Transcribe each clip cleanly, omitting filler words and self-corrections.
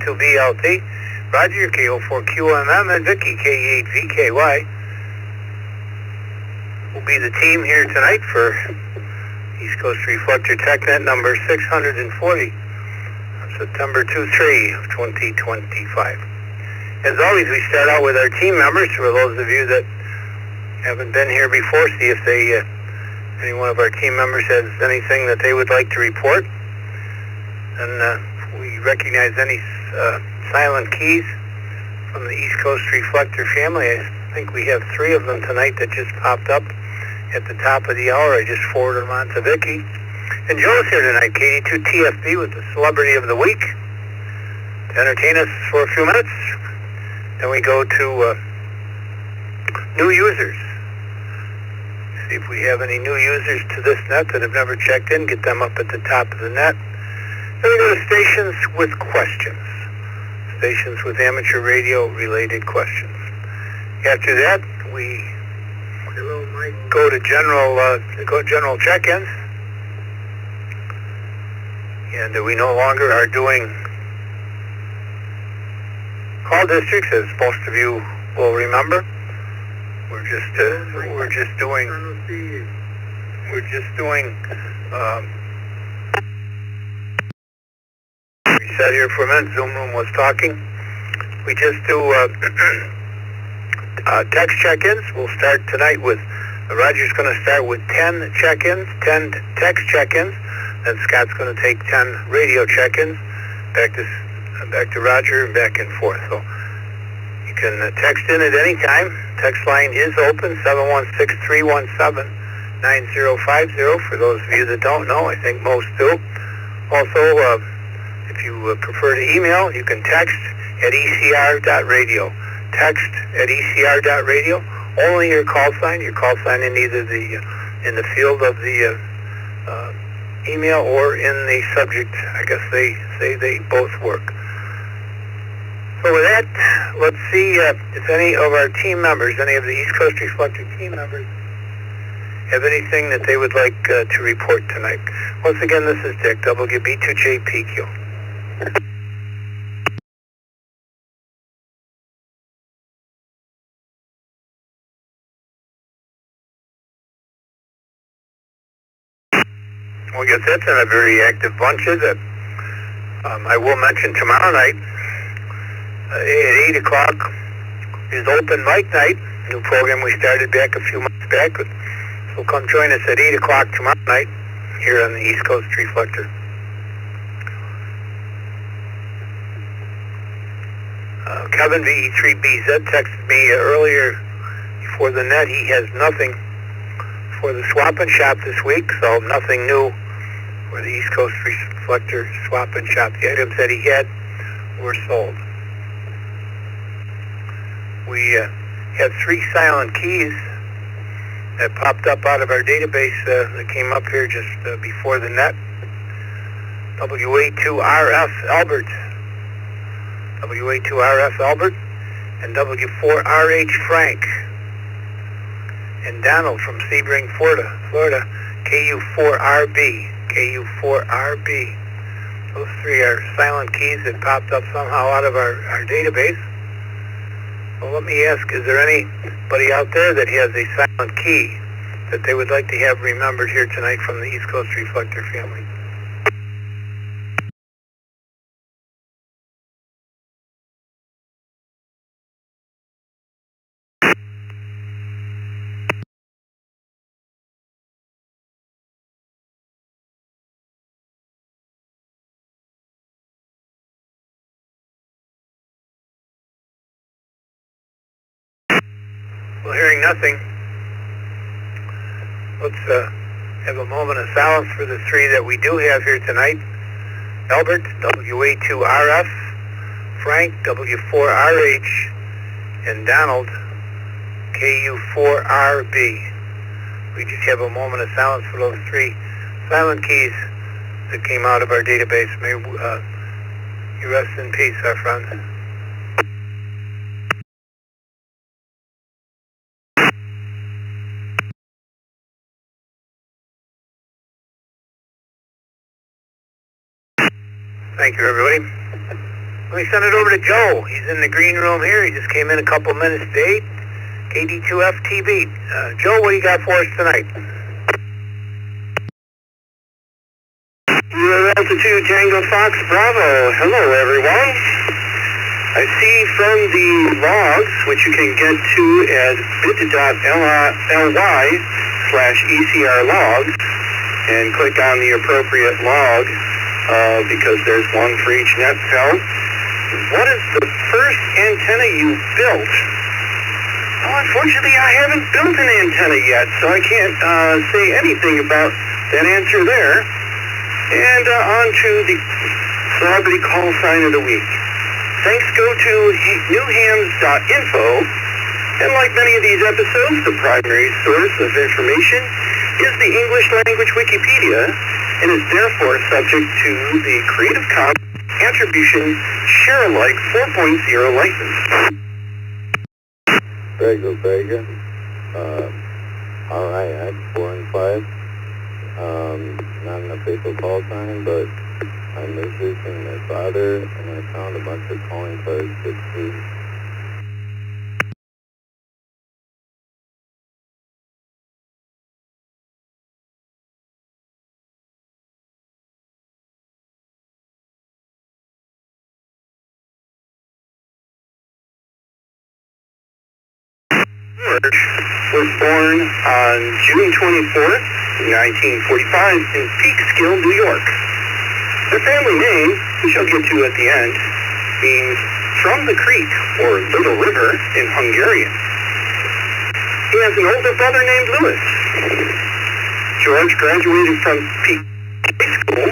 2BLT, Roger, KO4QMM, and Vicky, K8VKY. Will be the team here tonight for East Coast Reflector Tech Net number 640, September 2-3 of 2025. As always, we start out with our team members. For those of you that haven't been here before, see if any one of our team members has anything that they would like to report. And we recognize any silent keys from the East Coast Reflector family. I think we have 3 of them tonight that just popped up at the top of the hour. I just forwarded them on to Vicky. And Joe's here tonight, KD2TFB, with the Celebrity of the Week, to entertain us for a few minutes. Then we go to new users. See if we have any new users to this net that have never checked in, get them up at the top of the net. Then we go to stations with questions. Stations with amateur radio related questions. After that, we go to general check-ins. And we no longer are doing call districts, as most of you will remember. We're just doing reset here for a minute. Zoom room was talking. We just do text check-ins. We'll start tonight with Roger's going to start with 10 check-ins, 10 text check-ins. Then Scott's going to take 10 radio check-ins. Back to Roger and back and forth. So you can text in at any time. Text line is open, 716-317-9050. For those of you that don't know, I think most do. Also, if you prefer to email, you can text at ECR.radio. Text at ECR.radio. Only your call sign in either in the field of the email or in the subject. I guess they say they both work. So with that, let's see if any of our team members, any of the East Coast Reflector team members, have anything that they would like to report tonight. Once again, this is Dick, WB2JPQ. Well, I guess that's in a very active bunch, is it? I will mention tomorrow night, at 8 o'clock, is open mic night, new program we started back a few months back. So come join us at 8 o'clock tomorrow night here on the East Coast Reflector. Kevin VE3BZ texted me earlier before the net. He has nothing for the swap and shop this week, so nothing new for the East Coast Reflector swap and shop. The items that he had were sold. We have 3 silent keys that popped up out of our database that came up here just before the net. WA2RF Albert, WA2RF Albert, and W4RH Frank, and Donald from Sebring, Florida, KU4RB. Those 3 are silent keys that popped up somehow out of our database. Well, let me ask, is there anybody out there that has a silent key that they would like to have remembered here tonight from the East Coast Reflector family? Well, hearing nothing, let's have a moment of silence for the 3 that we do have here tonight. Albert, WA2RF, Frank, W4RH, and Donald, KU4RB. We just have a moment of silence for those 3 silent keys that came out of our database. May you rest in peace, our friend. Thank you, everybody. Let me send it over to Joe. He's in the green room here. He just came in a couple minutes to 8. KD2FTB. Joe, what do you got for us tonight? Altitude Tango Fox Bravo. Hello, everyone. I see from the logs, which you can get to at bit.ly/ECR logs, and click on the appropriate log because there's one for each net cell. What is the first antenna you built? Well, unfortunately, I haven't built an antenna yet, so I can't say anything about that answer there. And on to the celebrity call sign of the week. Thanks go to newhams.info, and like many of these episodes, the primary source of information is the English language Wikipedia, and is therefore subject to the Creative Commons Attribution Share-alike 4.0 license. Vega. RIX 4 and 5. Not an official call sign, but I'm missing my father, and I found a bunch of calling cards that prove. George was born on June 24th, 1945 in Peekskill, New York. Their family name, which I'll get to at the end, means from the creek or little river in Hungarian. He has an older brother named Louis. George graduated from Peek High School,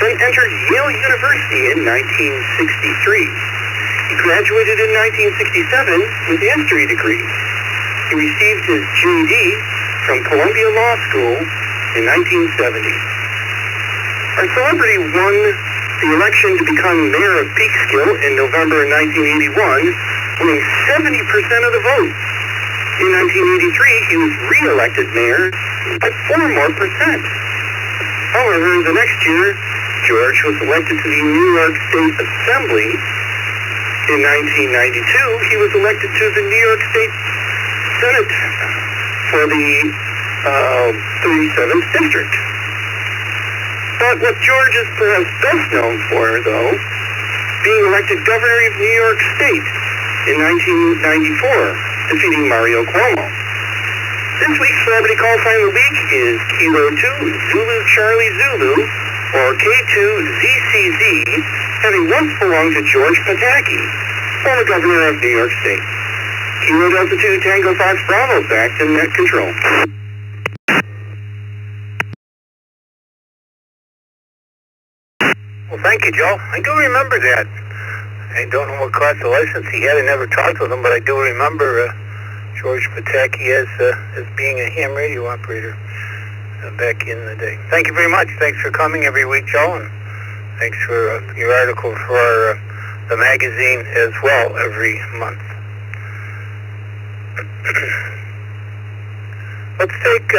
then entered Yale University in 1963. He graduated in 1967 with a history degree. He received his GED from Columbia Law School in 1970. Our celebrity won the election to become mayor of Peekskill in November 1981, winning 70% of the vote. In 1983, he was re-elected mayor by 4 more percent. However, the next year, George was elected to the New York State Assembly. In 1992, he was elected to the New York State Senate for the 37th District. But what George is perhaps best known for, though, being elected governor of New York State in 1994, defeating Mario Cuomo. This week's celebrity call sign of the week is Kilo 2 Zulu Charlie Zulu, or K2ZCZ, having once belonged to George Pataki, former governor of New York State. Kilo Delta 2 Tango Fox Bravo, back to net control. Well, thank you, Joe. I do remember that. I don't know what class of license he had. I never talked with him, but I do remember George Pataki as being a ham radio operator back in the day. Thank you very much. Thanks for coming every week, Joe, and thanks for your article for the magazine as well every month. Let's take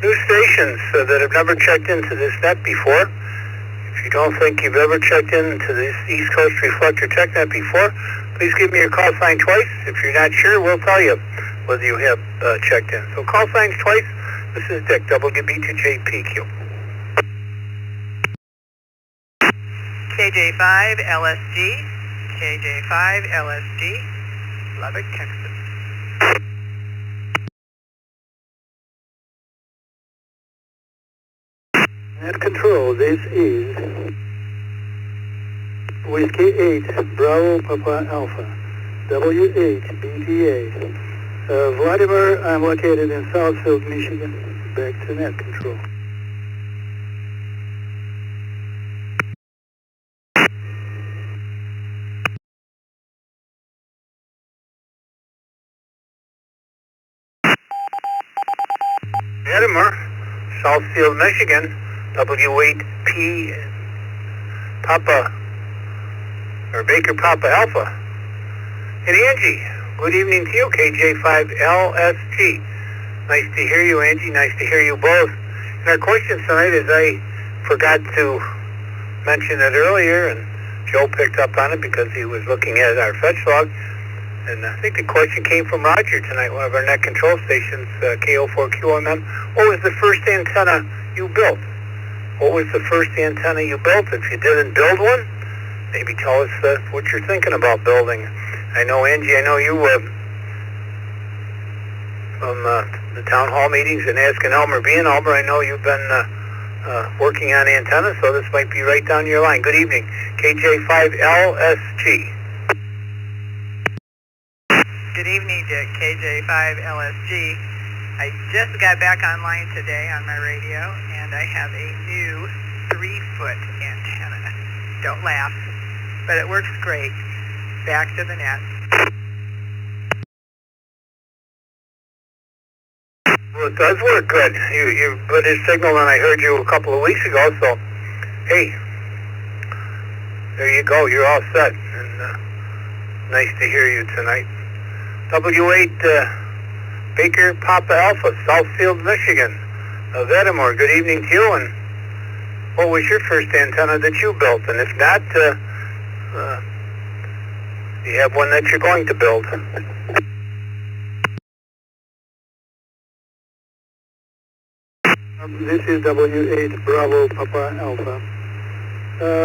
new stations that have never checked into this net before. If you don't think you've ever checked into this East Coast Reflector Tech Net before, please give me your call sign twice. If you're not sure, we'll tell you whether you have checked in. So call signs twice. This is Dick, WB2JPQ. KJ5 LSD, KJ5 LSD, Lubbock, Texas. Net control, this is Whiskey 8, Bravo Papa Alpha, W8BTA. Vladimir, I'm located in Southfield, Michigan. Back to net control. Vladimir, Southfield, Michigan. W8P Papa, or Baker Papa Alpha. And Angie, good evening to you, KJ5LST. Nice to hear you, Angie. Nice to hear you both. And our question tonight is, I forgot to mention it earlier, and Joe picked up on it because he was looking at our fetch log. And I think the question came from Roger tonight, one of our net control stations, KO4QMM. What was the first antenna you built? What was the first antenna you built? If you didn't build one, maybe tell us what you're thinking about building. I know, Angie, I know you from the town hall meetings and asking Elmer being Elmer, I know you've been working on antennas, so this might be right down your line. Good evening, KJ5LSG. Good evening, Dick. KJ5LSG. I just got back online today on my radio, and I have a new 3-foot antenna. Don't laugh, but it works great. Back to the net. Well, it does work good. You put a signal, and I heard you a couple of weeks ago, so, hey, there you go. You're all set, and nice to hear you tonight. W8 Baker Papa Alpha, Southfield, Michigan. Vedamore, good evening to you. And what was your first antenna that you built? And if not, you have one that you're going to build. This is W8 Bravo Papa Alpha.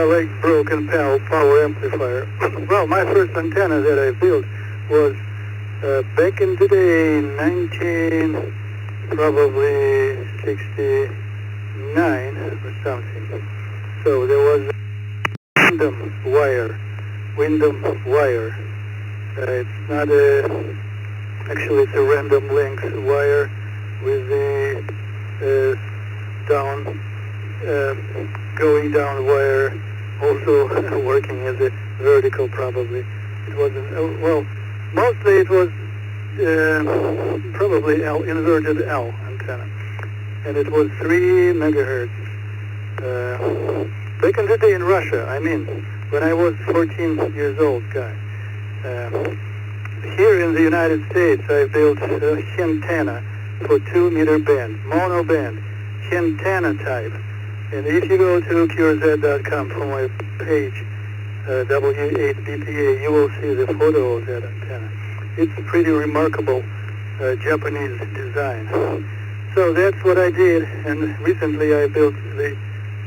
Like broken power amplifier. Well, my first antenna that I built was back in the day, 1969 or something. So there was a Wyndham wire. It's not actually it's a random length wire with the going down wire also working as a vertical probably. It wasn't, well, mostly it was probably inverted L antenna, and it was 3 megahertz. Back in the day in Russia, I mean, when I was 14 years old guy. Here in the United States, I built a antenna for 2-meter band, mono band, antenna type. And if you go to QRZ.com from my page, W8BPA, you will see the photo of that antenna. It's a pretty remarkable Japanese design. So that's what I did, and recently I built the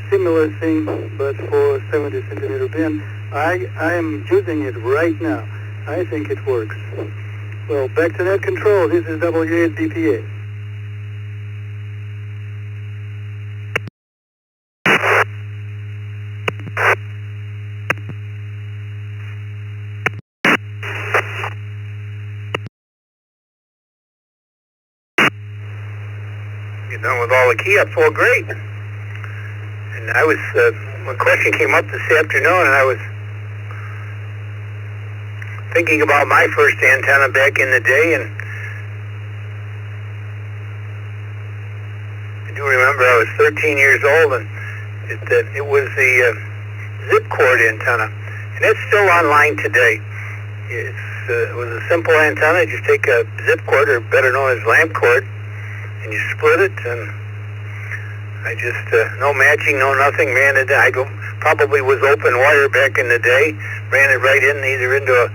similar thing, but for 70 centimeter band. I am using it right now. I think it works. Well, back to net control. This is W8BPA. You're done with all the key-ups. Well, great. And I was, my question came up this afternoon, and I was thinking about my first antenna back in the day, and I do remember I was 13 years old, and it was the zip cord antenna, and it's still online today. It was a simple antenna. You just take a zip cord, or better known as lamp cord, and you split it, and I just, no matching, no nothing, ran it. I probably was open wire back in the day, ran it right in, either into a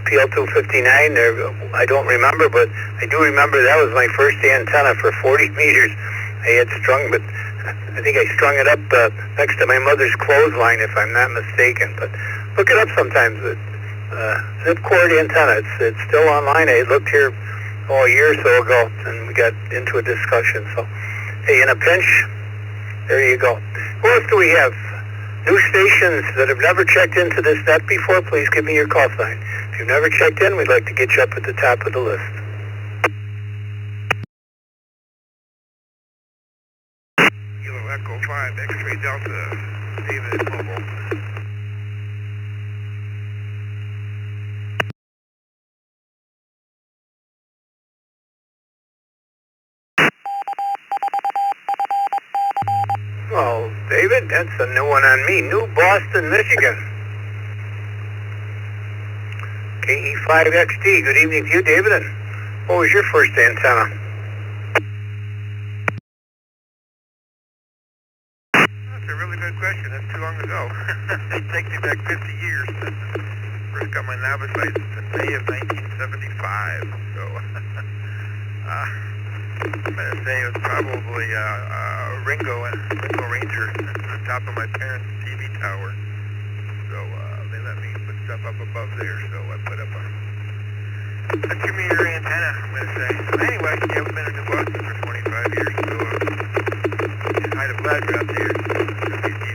PL259, or I don't remember, but I do remember that was my first antenna for 40 meters. I had strung, but I think I strung it up next to my mother's clothesline, if I'm not mistaken. But look it up sometimes. Zip cord antenna. It's still online. I looked here a year or so ago, and we got into a discussion. So, hey, in a pinch, there you go. What else do we have? New stations that have never checked into this net before, please give me your call sign. If you've never checked in, we'd like to get you up at the top of the list. Kilo Echo 5, X-Ray Delta, David Mobile. Well, David, that's a new one on me. New Boston, Michigan. KE5XD, good evening to you, David. And what was your first antenna? That's a really good question. That's too long ago. It takes me back 15 first got my novice license in May of 1975. So, I'm going to say it was probably a Ringo Ranger on top of my parents' TV tower. So they let me put stuff up above there, so I put up a commuter antenna, I'm going to say. So anyway, yeah, we've been in New Boston for 25 years, so it's kind of glad we're out there.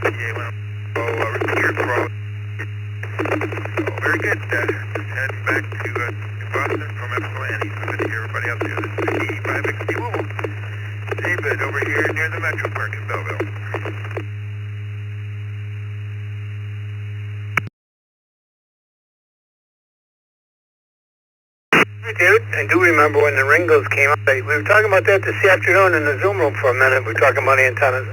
EPA went repeater crawl. So very good. Just heading back to New Boston from Ypsilanti. So good to hear everybody out there. This is the 5XD Woo. David over here near the Metro Park in Belleville. Dude, I do remember when the Ringos came up. We were talking about that this afternoon in the Zoom room for a minute. We were talking about antennas.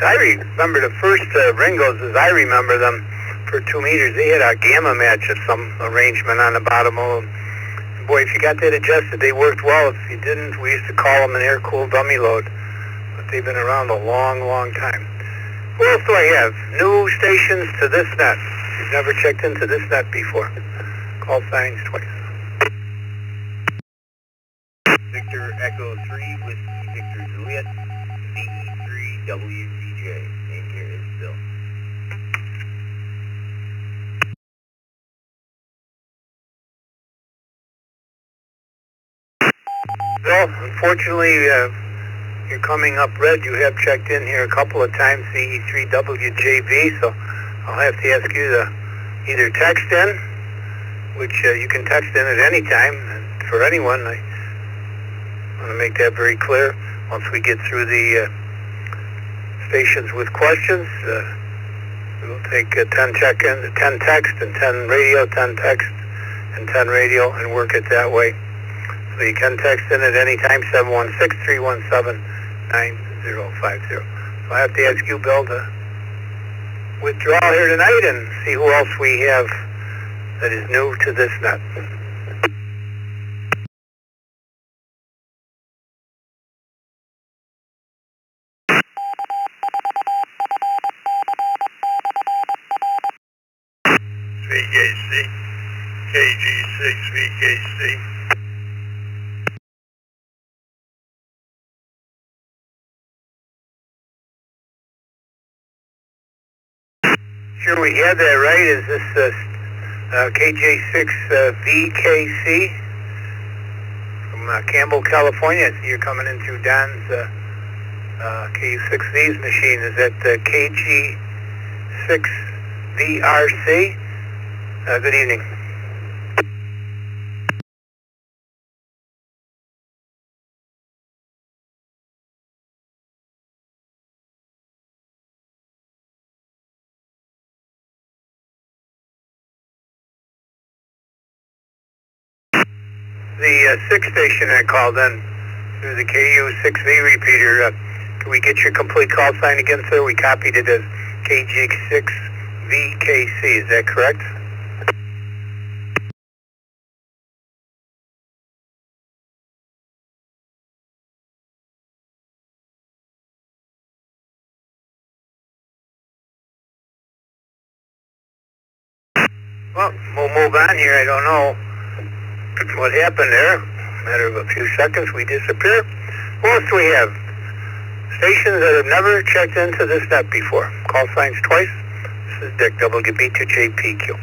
I remember the first Ringos, as I remember them, for 2 meters. They had a gamma match of some arrangement on the bottom of them. And boy, if you got that adjusted, they worked well. If you didn't, we used to call them an air-cooled dummy load. But they've been around a long, long time. What else do I have? New stations to this net. You've never checked into this net before. Call signs twice. Victor Echo 3 with Victor Juliet, VE3WZJ. Name here is Bill. Bill, unfortunately, you're coming up red. You have checked in here a couple of times, VE3WJV, so I'll have to ask you to either text in, which you can text in at any time, and for anyone. I want to make that very clear. Once we get through the stations with questions, we'll take 10 check-in, 10 text and 10 radio, 10 text and 10 radio, and work it that way. So you can text in at any time, 716-317-9050. So I have to ask you, Bill, to withdraw here tonight and see who else we have that is new to this net. VKC, KG6 VKC. Sure we had that right. Is this KJ6 VKC from Campbell, California? You're coming in through Don's KU6V's machine. Is that KG6 VRC? Good evening. The 6 station I called in through the KU6V repeater. Can we get your complete call sign again, sir? We copied it as KG6VKC. Is that correct? Well, we'll move on here. I don't know what happened there. Matter of a few seconds, we disappear. What else do we have? Stations that have never checked into this net before. Call signs twice. This is Dick, WB2JPQ.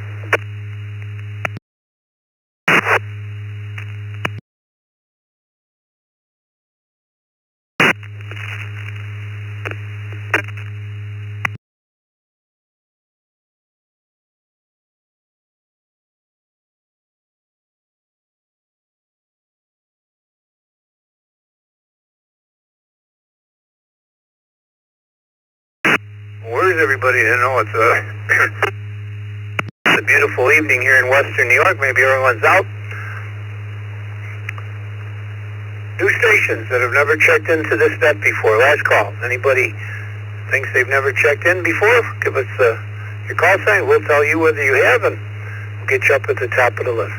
Where's everybody to know it's a beautiful evening here in Western New York? Maybe everyone's out. New stations that have never checked into this net before. Last call. Anybody thinks they've never checked in before? Give us your call sign. We'll tell you whether you have, and we'll get you up at the top of the list.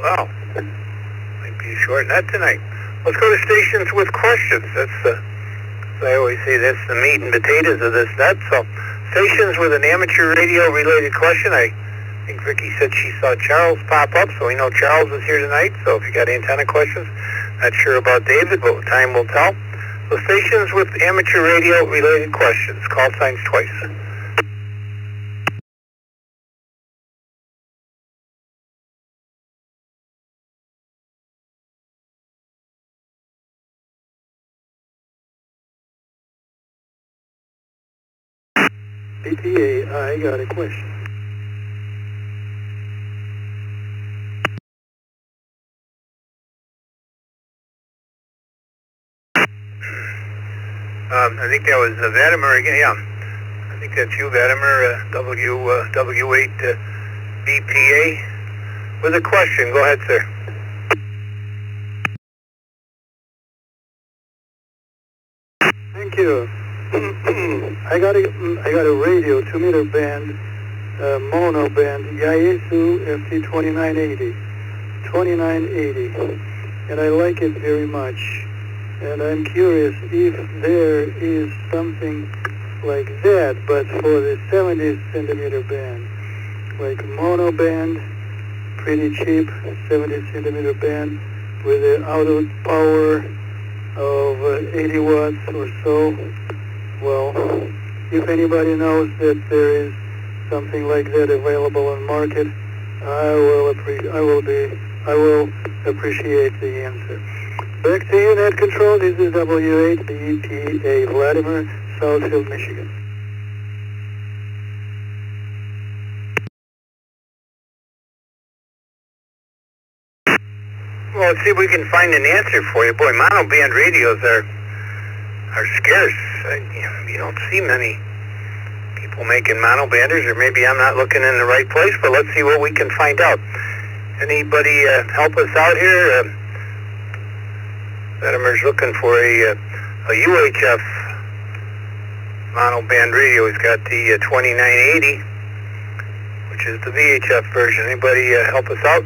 Wow. Might be a short net tonight. Let's go to stations with questions. That's the, as I always say, that's the meat and potatoes of this net. So, stations with an amateur radio related question. I think Vicki said she saw Charles pop up, so we know Charles is here tonight. So if you got antenna questions, not sure about David, but time will tell. So stations with amateur radio related questions. Call signs twice. BTA, I got a question. I think that was Vadimer again. Yeah, I think that's you, Vadimer. W8 BPA. With a question, go ahead, sir. Thank you. I got a radio 2-meter band, mono band, Yaesu FT2980, and I like it very much. And I'm curious if there is something like that, but for the 70 centimeter band, like mono band, pretty cheap, 70 centimeter band with an output power of 80 watts or so. Well, if anybody knows that there is something like that available on market, I will appreciate the answer. Back to you, Net Control. This is W8 BPA Vladimir, Southfield, Michigan. Well, let's see if we can find an answer for you. Boy, mono band radios are scarce. You don't see many people making mono banders, or maybe I'm not looking in the right place, but let's see what we can find out. Anybody help us out here? Vadimer's looking for a UHF mono band radio. He's got the 2980, which is the VHF version. Anybody help us out?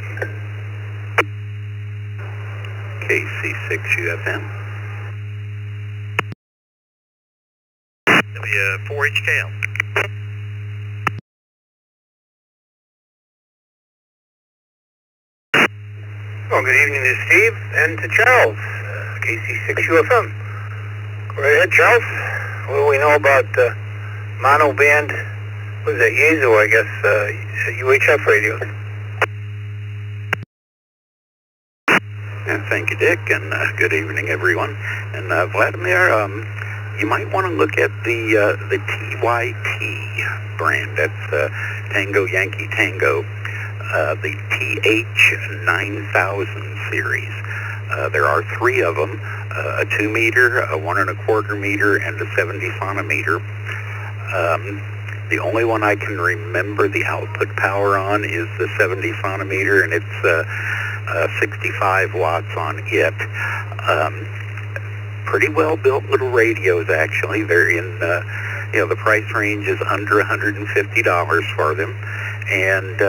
KC6UFM. W4HKL. Well, good evening to Steve and to Charles, KC6UFM. Go right ahead, Charles. What do we know about mono band? What is that, Yaesu, I guess, UHF radios? Thank you, Dick, and good evening, everyone. And Vladimir, you might want to look at the TYT brand. That's Tango Yankee Tango, the TH9000 series. There are 3 of them, a 2 meter, a 1 1/4 meter, and a 70 sonometer. The only one I can remember the output power on is the 70 sonometer, and it's 65 watts on it. Pretty well built little radios, actually. They're in, the price range is under $150 for them, and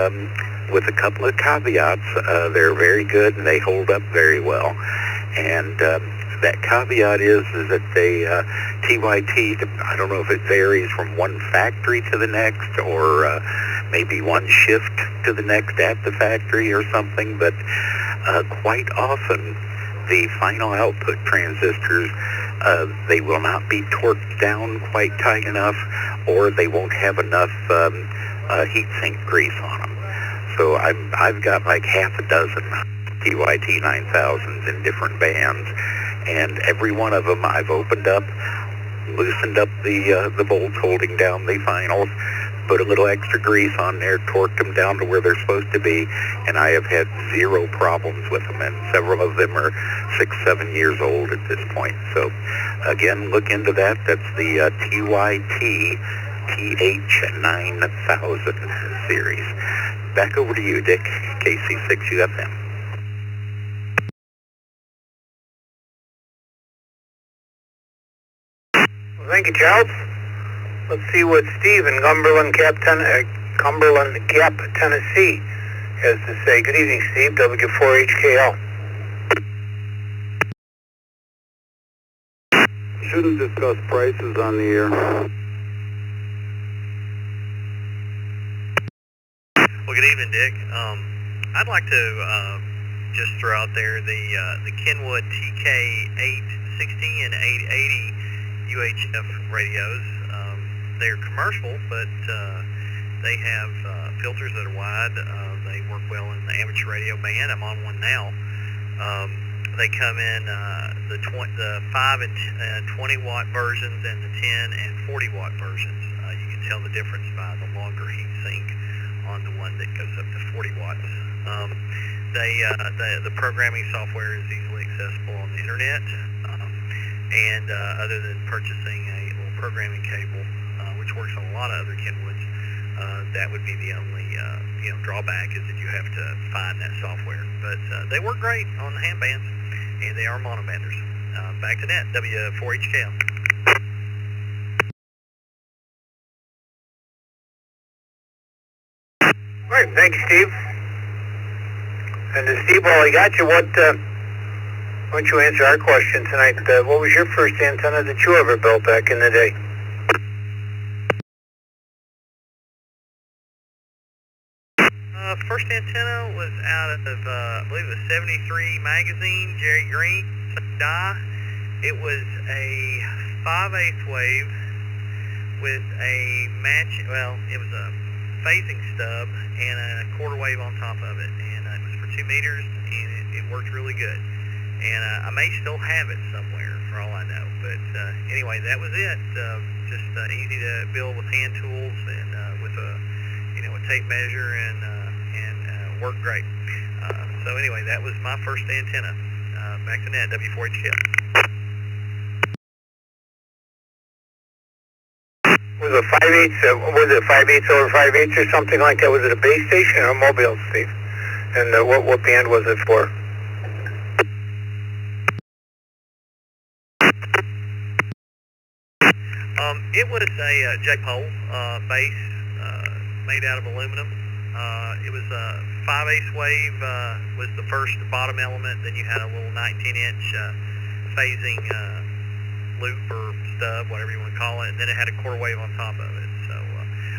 with a couple of caveats, they're very good and they hold up very well. And that caveat is that they TYT, I don't know if it varies from one factory to the next, or maybe one shift to the next at the factory or something, but quite often the final output transistors, they will not be torqued down quite tight enough, or they won't have enough heatsink grease on them. So I've got like half a dozen TYT 9000s in different bands, and every one of them I've opened up, loosened up the bolts holding down the finals, put a little extra grease on there, torqued them down to where they're supposed to be, and I have had 0 problems with them, and several of them are 6-7 years old at this point. So again, look into that. That's the TYT TH9000 series. Back over to you, Dick, KC6UFM. Well, thank you, Charles. Let's see what Steve in Cumberland Gap, Tennessee as to say, good evening, Steve, W4HKL. Shouldn't discuss prices on the air. Well, good evening, Dick. I'd like to just throw out there the Kenwood TK860 and 880 UHF radios. They're commercial, but they have filters that are wide. They work well in the amateur radio band. I'm on one now. They come in the 5 and 20 watt versions and the 10 and 40 watt versions. You can tell the difference by the longer heat sink on the one that goes up to 40 watts. The programming software is easily accessible on the internet, and other than purchasing a little programming cable, which works on a lot of other Kenwoods, that would be the only drawback, is that you have to find that software. But they work great on the hand bands, and they are monobanders. Back to net, W4HKL. All right, thank you, Steve. And Steve, while I got you, why don't you answer our question tonight? What was your first antenna that you ever built back in the day? First antenna was out of, I believe it was 73 magazine, Jerry Green, die. It was a 5/8 wave with a it was a phasing stub and a quarter wave on top of it. And it was for 2 meters, and it worked really good. And I may still have it somewhere, for all I know. But anyway, that was it. Just easy to build with hand tools and with a tape measure, and worked great. So anyway, that was my first antenna. Back to net, W4HKL. Was it 5/8? Was it 5/8 over 5/8 or something like that? Was it a base station or a mobile, Steve? And what band was it for? It was a J-pole base made out of aluminum. It was a 5/8 wave was the first bottom element. Then you had a little 19-inch phasing loop or stub, whatever you want to call it, and then it had a quarter wave on top of it. So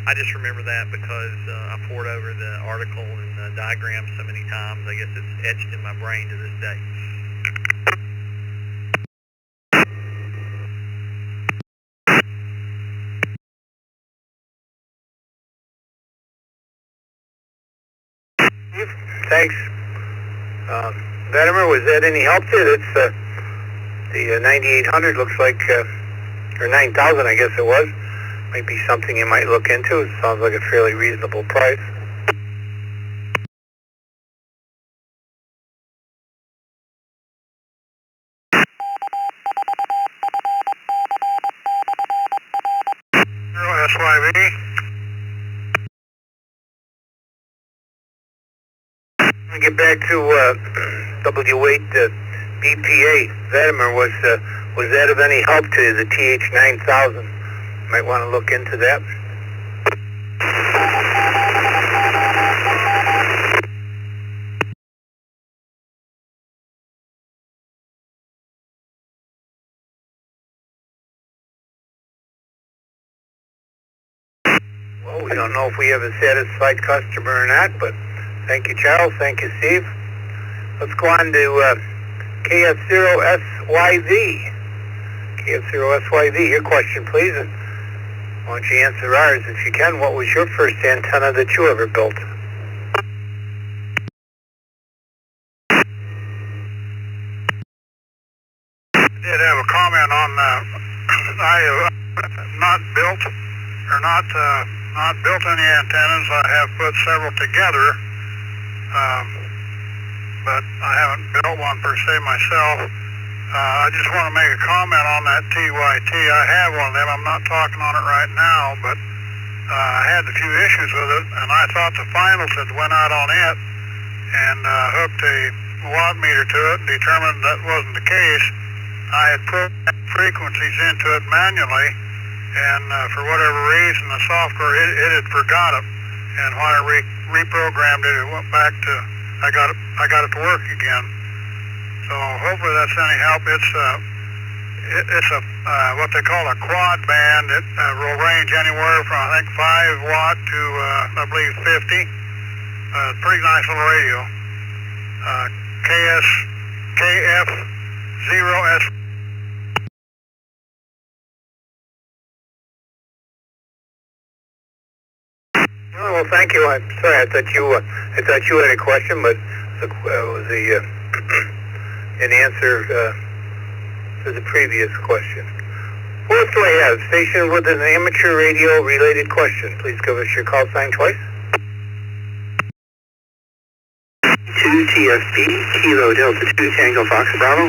I just remember that because I poured over the article and the diagram so many times. I guess it's etched in my brain to this day. Thanks. Vetimer, was that any help to you? It's the 9800 looks like, or 9000 I guess it was. Might be something you might look into. It sounds like a fairly reasonable price. SYV. Get back to W8 BPA. Vetimer, was that of any help to you, the TH9000? Might want to look into that. Well, we don't know if we have a satisfied customer or not, but thank you, Charles. Thank you, Steve. Let's go on to KF0SYV. KF0SYV, your question, please. And why don't you answer ours if you can? What was your first antenna that you ever built? I did have a comment on I have not built any antennas. I have put several together, but I haven't built one per se myself. I just want to make a comment on that TYT. I have one of them. I'm not talking on it right now, but I had a few issues with it, and I thought the finals had went out on it, and hooked a watt meter to it and determined that wasn't the case. I had put frequencies into it manually, and for whatever reason, the software, it had forgot it. And when I reprogrammed it. It went back to, I got it to work again. So hopefully that's any help. It's a what they call a quad band. It will range anywhere from I think 5 watt to I believe 50. Pretty nice little radio. KF0S. Oh, well, thank you. I'm sorry. I thought you had a question, but it was an answer to the previous question. What do I have? Station with an amateur radio related question. Please give us your call sign twice. 2 TFB, Kilo Delta 2 Tango Fox Bravo.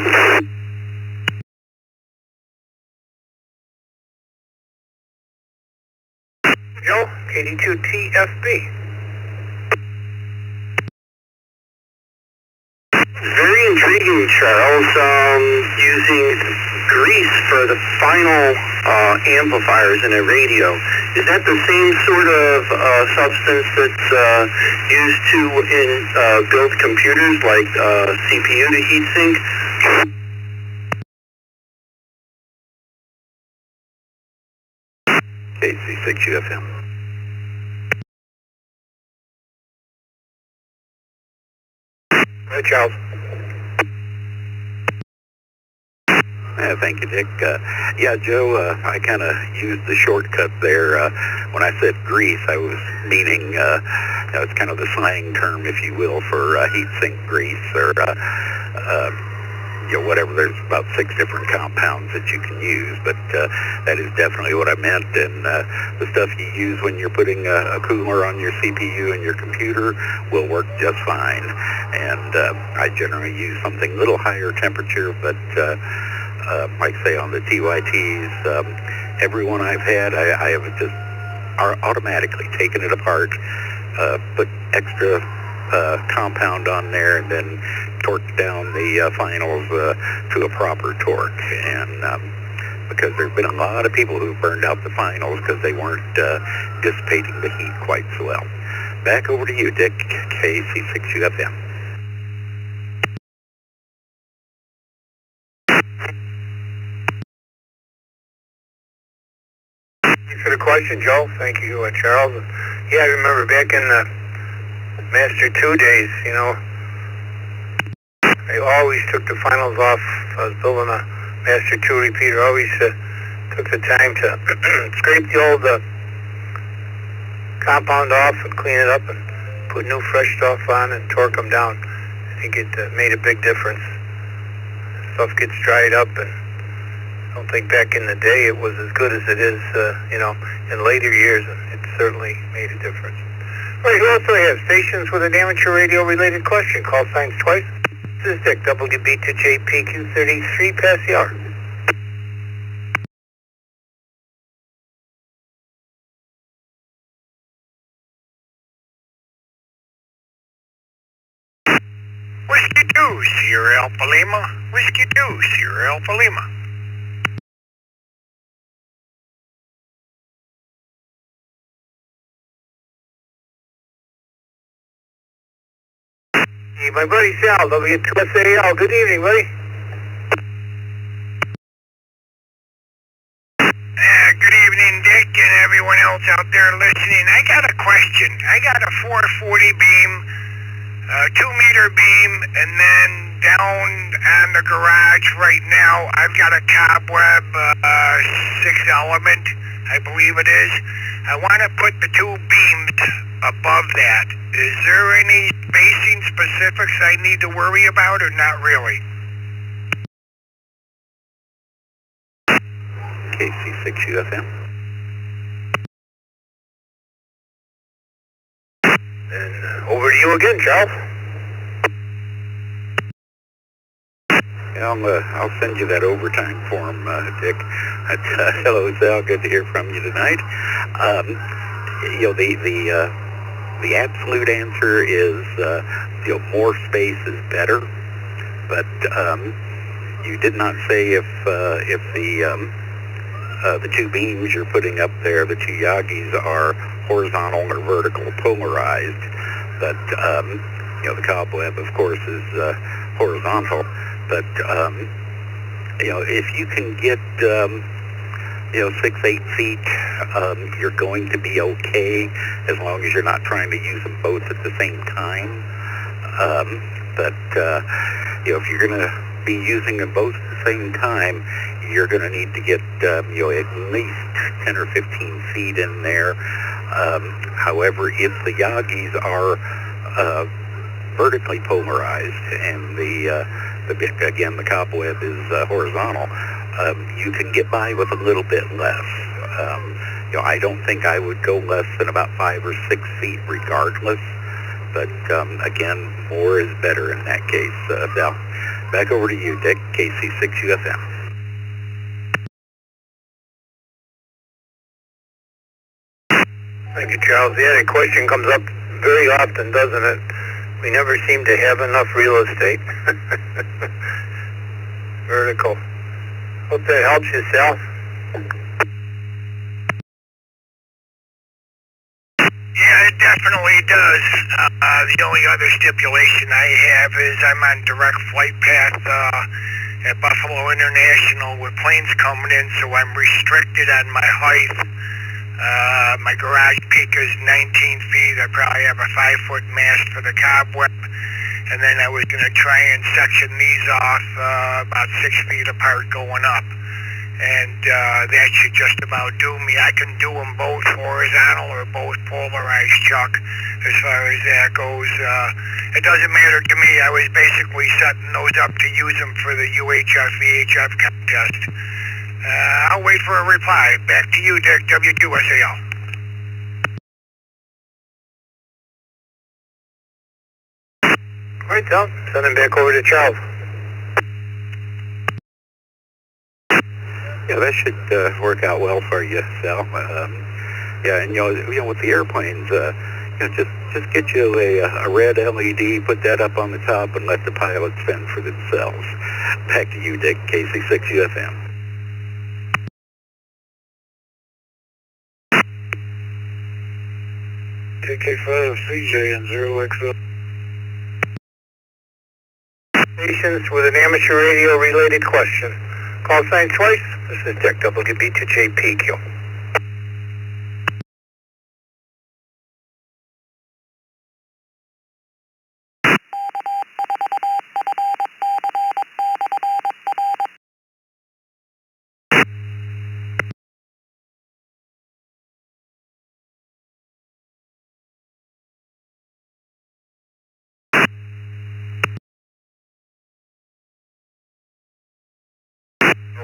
Joe, KD2TFB. Very intriguing, Charles. Using grease for the final amplifiers in a radio. Is that the same sort of substance that's used in built computers, like CPU to heatsink? KC6UFM. Hi, Charles. Thank you, Dick. Yeah, Joe, I kind of used the shortcut there. When I said grease, I was meaning, it's kind of the slang term, if you will, for heatsink grease or, whatever. There's about 6 different compounds that you can use, but that is definitely what I meant. And the stuff you use when you're putting a cooler on your CPU and your computer will work just fine. And I generally use something a little higher temperature, but like say on the TYTs, every one I've had, I have just automatically taken it apart, put extra compound on there, and then torqued down the finals to a proper torque. And because there's been a lot of people who burned out the finals because they weren't dissipating the heat quite so well. Back over to you, Dick, KC6UFM. Thanks for the question, Joe. Thank you, Charles. Yeah, I remember back in the Master 2 days, I always took the finals off. I was building a Master 2 repeater. I always took the time to scrape the old compound off and clean it up and put new fresh stuff on and torque them down. I think it made a big difference. Stuff gets dried up, and I don't think back in the day it was as good as it is, in later years. It certainly made a difference. All right, who else do I have? Stations with an amateur radio related question. Call signs twice. This is Dick, WB2JPQ33, pass the hour. Whiskey 2, Sierra Alpha Lima. Whiskey 2, Sierra Alpha Lima. Hey, my buddy Sal, W2SAL. Good evening, buddy. Good evening, Dick, and everyone else out there listening. I got a question. I got a 440 beam, 2-meter beam, and then down on the garage right now, I've got a cobweb 6-element, I believe it is. I want to put the 2 beams above that. Is there any spacing specifics I need to worry about, or not really? KC6UFM. And over to you again, Charles. I'll send you that overtime form, Dick. Hello, Sal. Good to hear from you tonight. The absolute answer is, more space is better. But you did not say if the 2 beams you're putting up there, the 2 Yagis, are horizontal or vertical polarized. But, the cobweb, of course, is horizontal. But, if you can get, 6-8 feet, you're going to be okay as long as you're not trying to use them both at the same time. But if you're going to be using them both at the same time, you're going to need to get, at least 10 or 15 feet in there. However, if the Yagis are vertically polarized and the cobweb is horizontal, you can get by with a little bit less. I don't think I would go less than about 5 or 6 feet regardless. But again, more is better in that case. Now, back over to you, Dick, KC6UFM. Thank you, Charles. Yeah, the question comes up very often, doesn't it? We never seem to have enough real estate. Vertical. Hope that helps you, Sal. Yeah, it definitely does. The only other stipulation I have is I'm on direct flight path at Buffalo International with planes coming in, so I'm restricted on my height. My garage peak is 19 feet. I probably have a 5-foot mast for the cobweb. And then I was going to try and section these off about 6 feet apart going up. And that should just about do me. I can do them both horizontal or both polarized, Chuck, as far as that goes. It doesn't matter to me. I was basically setting those up to use them for the UHF VHF contest. I'll wait for a reply. Back to you, Dick, W2SAL. All right, Tom. Sending back over to Charles. Yeah, that should work out well for you, Sal. And with the airplanes, just get you a red LED, put that up on the top, and let the pilots fend for themselves. Back to you, Dick, KC6UFM. KK5, CJ, and 0XL. Stations with an amateur radio related question. Call sign twice. This is Dick, WB2JPQ.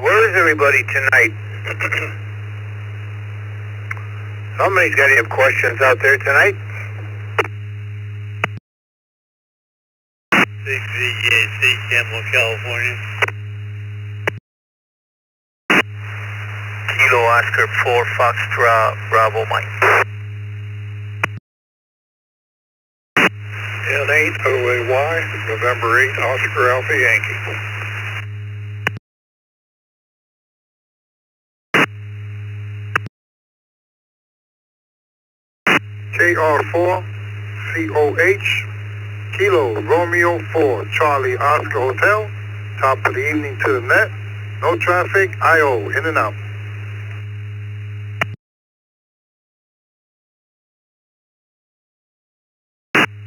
Where is everybody tonight? Somebody's got to have questions out there tonight. Campbell, California. Kilo Oscar 4 Foxtrot Bravo Mike. N8 OAY, November 8, Oscar Alpha Yankee. KR4, COH, Kilo Romeo 4, Charlie Oscar Hotel, top of the evening to the net, no traffic, IO, in and out.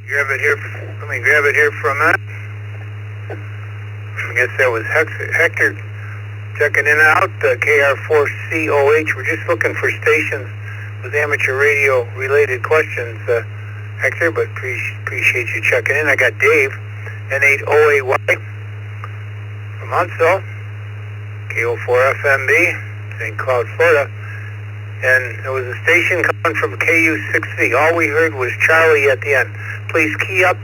Grab it here. Let me grab it here for a minute. I guess that was Hector checking in and out. KR4COH. We're just looking for stations with amateur radio related questions, Hector, but appreciate you checking in. I got Dave, N8OAY from Huntsville, KO4FMB, St. Cloud, Florida. And there was a station coming from KU6V. All we heard was Charlie at the end. Please key up,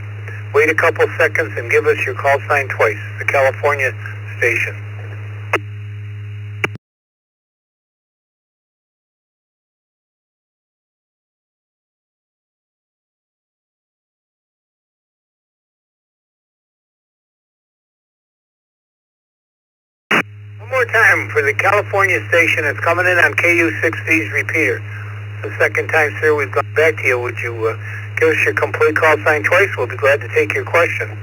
wait a couple seconds, and give us your call sign twice. The California station. One more time for the California station that's coming in on KU6V's repeater. The second time, sir, we've gone back to you. Would you Give us your complete call sign twice. We'll be glad to take your question.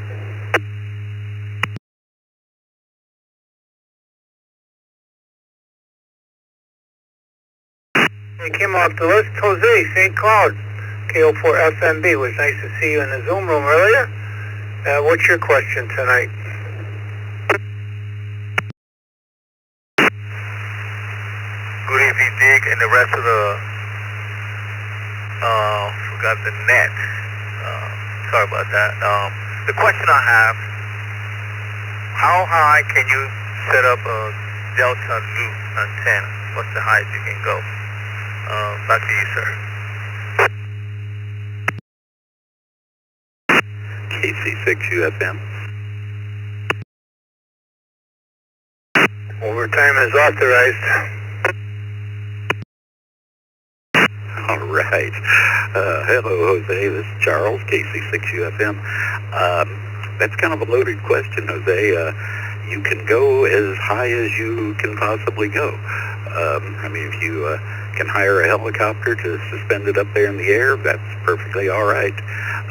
It came off the list. Jose, St. Cloud, KO4FMB. It was nice to see you in the Zoom room earlier. What's your question tonight? Good evening, Dick, and the rest of the, forgot the net. Sorry about that. The question I have, how high can you set up a Delta loop antenna? What's the highest you can go? Back to you, sir. KC6UFM. Overtime is authorized. All right. Hello, Jose. This is Charles, KC6UFM. That's kind of a loaded question, Jose. You can go as high as you can possibly go. I mean, if you can hire a helicopter to suspend it up there in the air, that's perfectly all right.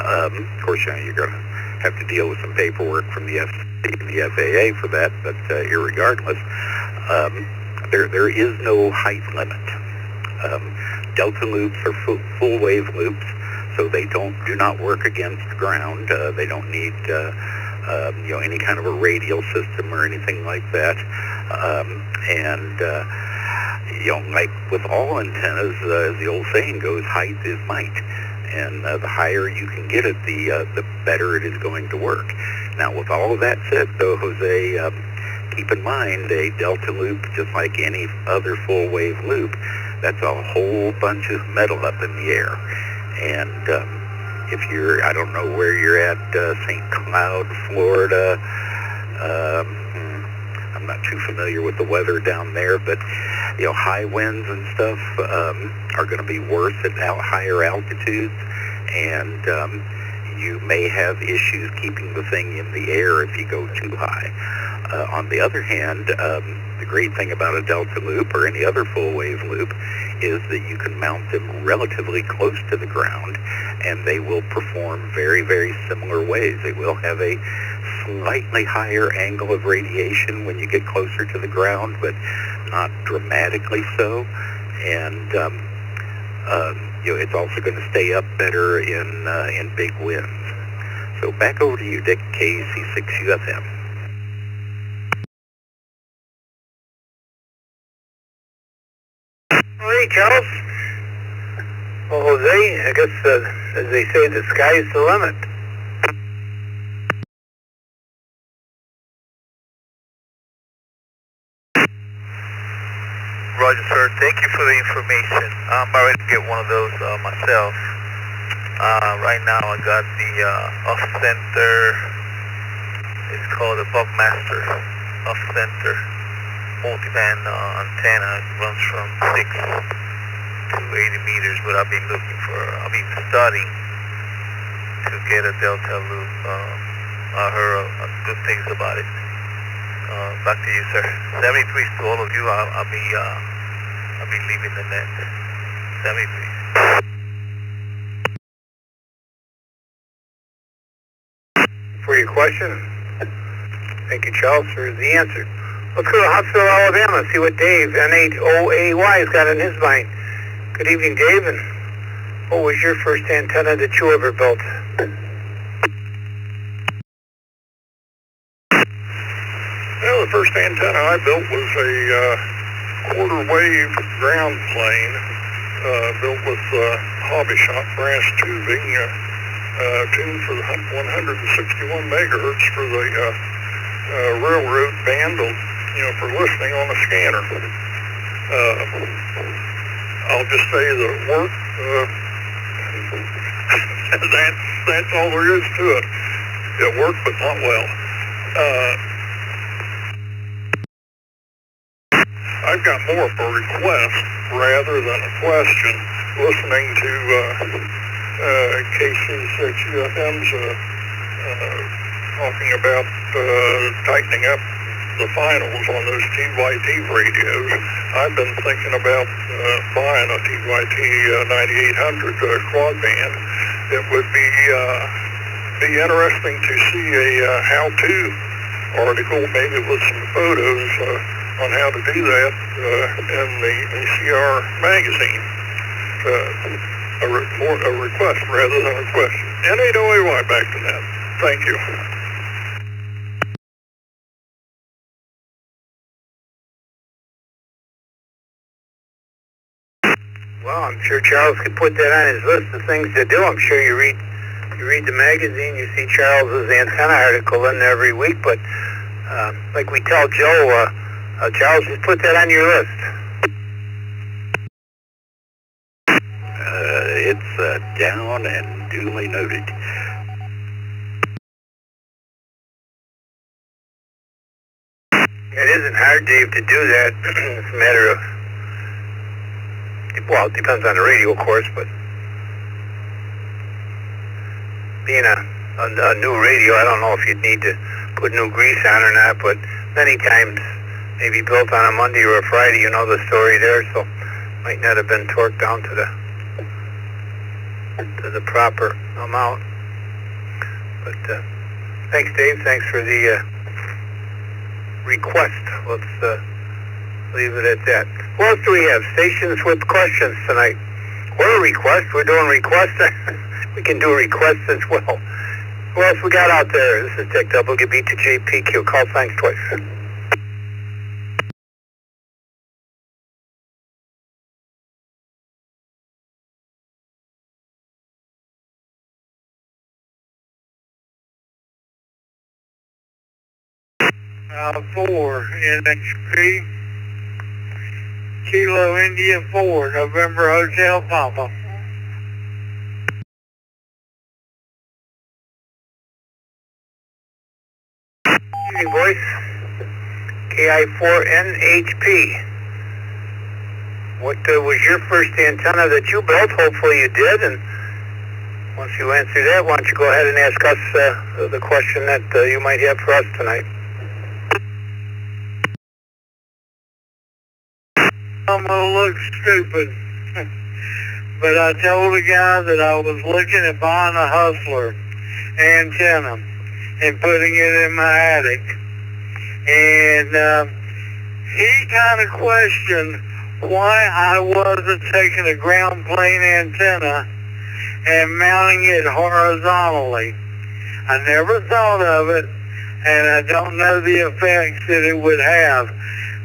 Of course, you're going to have to deal with some paperwork from the FCC and the FAA for that, but irregardless, there is no height limit. Delta loops are full wave loops, so they do not work against the ground. They don't need any kind of a radial system or anything like that. Like with all antennas, as the old saying goes, height is might. And the higher you can get it, the better it is going to work. Now, with all of that said, though, Jose, keep in mind a delta loop, just like any other full wave loop, that's a whole bunch of metal up in the air. And if you're, I don't know where you're at, St. Cloud, Florida, I'm not too familiar with the weather down there, but high winds and stuff are going to be worse at higher altitudes, and you may have issues keeping the thing in the air if you go too high. On the other hand, the great thing about a delta loop or any other full wave loop is that you can mount them relatively close to the ground, and they will perform very, very similar ways. They will have a slightly higher angle of radiation when you get closer to the ground, but not dramatically so. And it's also going to stay up better in big winds. So back over to you, Dick, KC6UFM. All right, Charles. Well, Jose, I guess, as they say, the sky's the limit. Roger, sir. Thank you for the information. I'm about ready to get one of those myself. Right now I got the off-center, it's called the Buckmaster off-center multiband antenna. It runs from 6 to 80 meters, but I've been studying to get a delta loop. I heard good things about it. Back to you, sir. 73 to all of you. I'll be leaving the net. 73. For your question. Thank you, Charles, for the answer. Let's go to Huntsville, Alabama, see what Dave, N-H-O-A-Y, has got in his mind. Good evening, Dave, and what was your first antenna that you ever built? Well, the first antenna I built was a quarter wave ground plane built with hobby shop brass tubing, tuned for 161 megahertz for the railroad band, for listening on a scanner. I'll just say that it worked. That's all there is to it. It worked, but not well. I've got more of a request rather than a question. Listening to KC6UFM's talking about tightening up the finals on those TYT radios. I've been thinking about buying a TYT 9800 quad band it would be interesting to see a how-to article, maybe with some photos on how to do that in the ECR magazine. A request rather than a question. N8OAY back to that. Thank you. Well, I'm sure Charles could put that on his list of things to do. I'm sure you read the magazine, you see Charles's antenna article in there every week, but like we tell Joe, Charles, just put that on your list. It's down and duly noted. It isn't hard, Dave, to do that. It's a matter of, well, it depends on the radio, of course, but being a new radio, I don't know if you'd need to put new grease on or not, but many times, maybe built on a Monday or a Friday, you know the story there, so might not have been torqued down to the proper amount. But thanks, Dave. Thanks for the request. Let's leave it at that. What else do we have? Stations with questions tonight. Or a request. We're doing requests. We can do requests as well. Who else we got out there? This is Dick WB to JPQ. Call signs twice. Four, NXP, Kilo India 4, November Hotel Papa. Evening, boys. KI4NHP. What was your first antenna that you built? Hopefully you did, and once you answer that, why don't you go ahead and ask us the question that you might have for us tonight. I'm gonna look stupid, but I told a guy that I was looking at buying a Hustler antenna and putting it in my attic, and he kind of questioned why I wasn't taking a ground plane antenna and mounting it horizontally. I never thought of it, and I don't know the effects that it would have,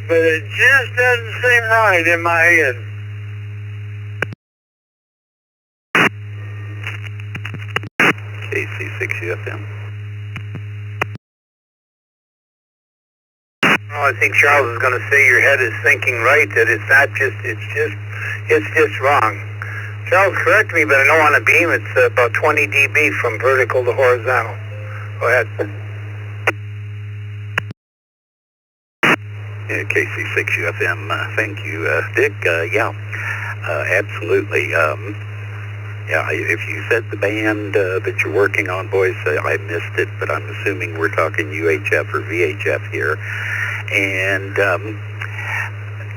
but it just doesn't seem right in my head. KC6UFM. Well, I think Charles is going to say your head is thinking right, that it's not just, it's just wrong. Charles, correct me, but I know on a beam it's about 20 dB from vertical to horizontal. Go ahead. Yeah, KC6UFM, thank you, Dick. Yeah, absolutely. Yeah, if you said the band that you're working on, boys, I missed it, but I'm assuming we're talking UHF or VHF here. And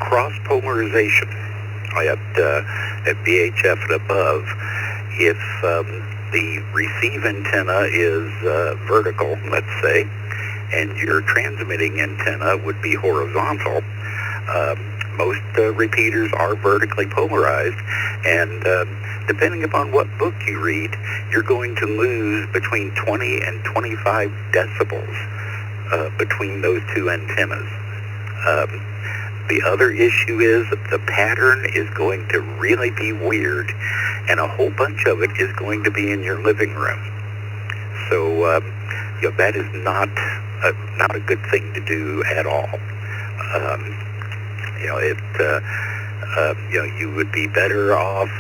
cross-polarization at VHF and above, if the receive antenna is vertical, let's say, and your transmitting antenna would be horizontal, most repeaters are vertically polarized, and depending upon what book you read, you're going to lose between 20 and 25 decibels between those two antennas. The other issue is that the pattern is going to really be weird, and a whole bunch of it is going to be in your living room. So you know, that is not a good thing to do at all. You know, you would be better off,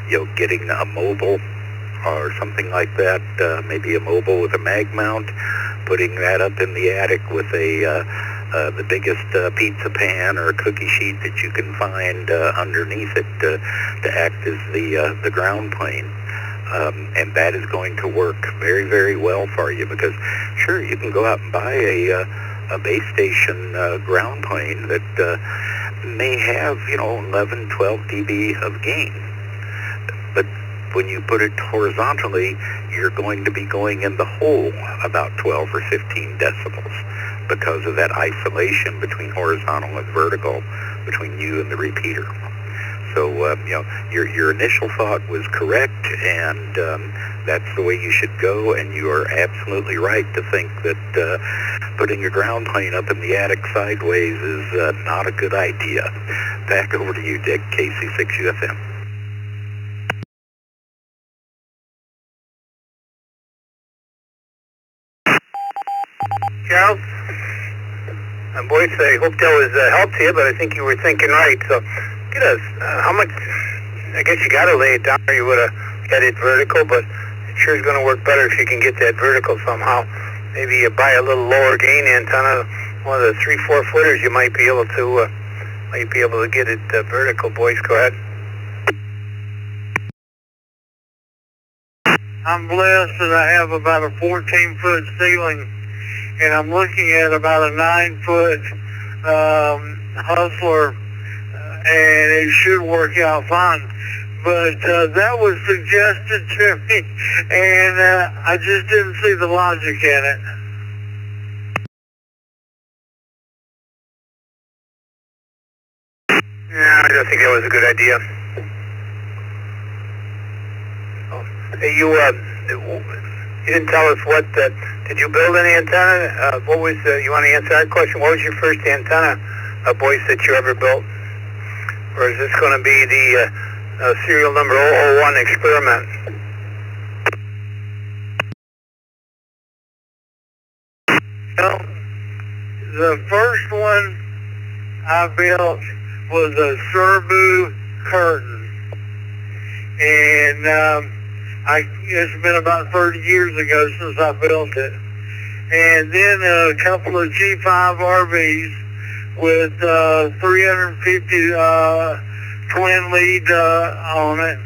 you know, getting a mobile or something like that, maybe a mobile with a mag mount, putting that up in the attic with the biggest pizza pan or cookie sheet that you can find underneath it to act as the ground plane. And that is going to work very, very well for you, because sure, you can go out and buy a base station ground plane that may have, you know, 11, 12 dB of gain. But when you put it horizontally, you're going to be going in the hole about 12 or 15 decibels because of that isolation between horizontal and vertical between you and the repeater. So, your initial thought was correct, and that's the way you should go, and you are absolutely right to think that putting a ground plane up in the attic sideways is not a good idea. Back over to you, Dick, KC6UFM. Charles? Boyce, I hope that was help to you, but I think you were thinking right. So, get us, how much, I guess you got to lay it down or you would have got it vertical, but it sure is going to work better if you can get that vertical somehow. Maybe you buy a little lower gain antenna, one of the 3-4 footers, you might be able to get it vertical. Boyce, go ahead. I'm blessed that I have about a 14-foot ceiling, and I'm looking at about a 9-foot hustler, and it should work out fine. But that was suggested to me, and I just didn't see the logic in it. Yeah, I don't think that was a good idea. Hey, you didn't tell us what, did you build any antenna? What was, you want to answer that question? What was your first antenna, Boyce, that you ever built? Or is this going to be the serial number 001 experiment? Well, the first one I built was a Serbu curtain, and it's been about 30 years ago since I built it. And then a couple of G5 RVs with 350 twin lead on it,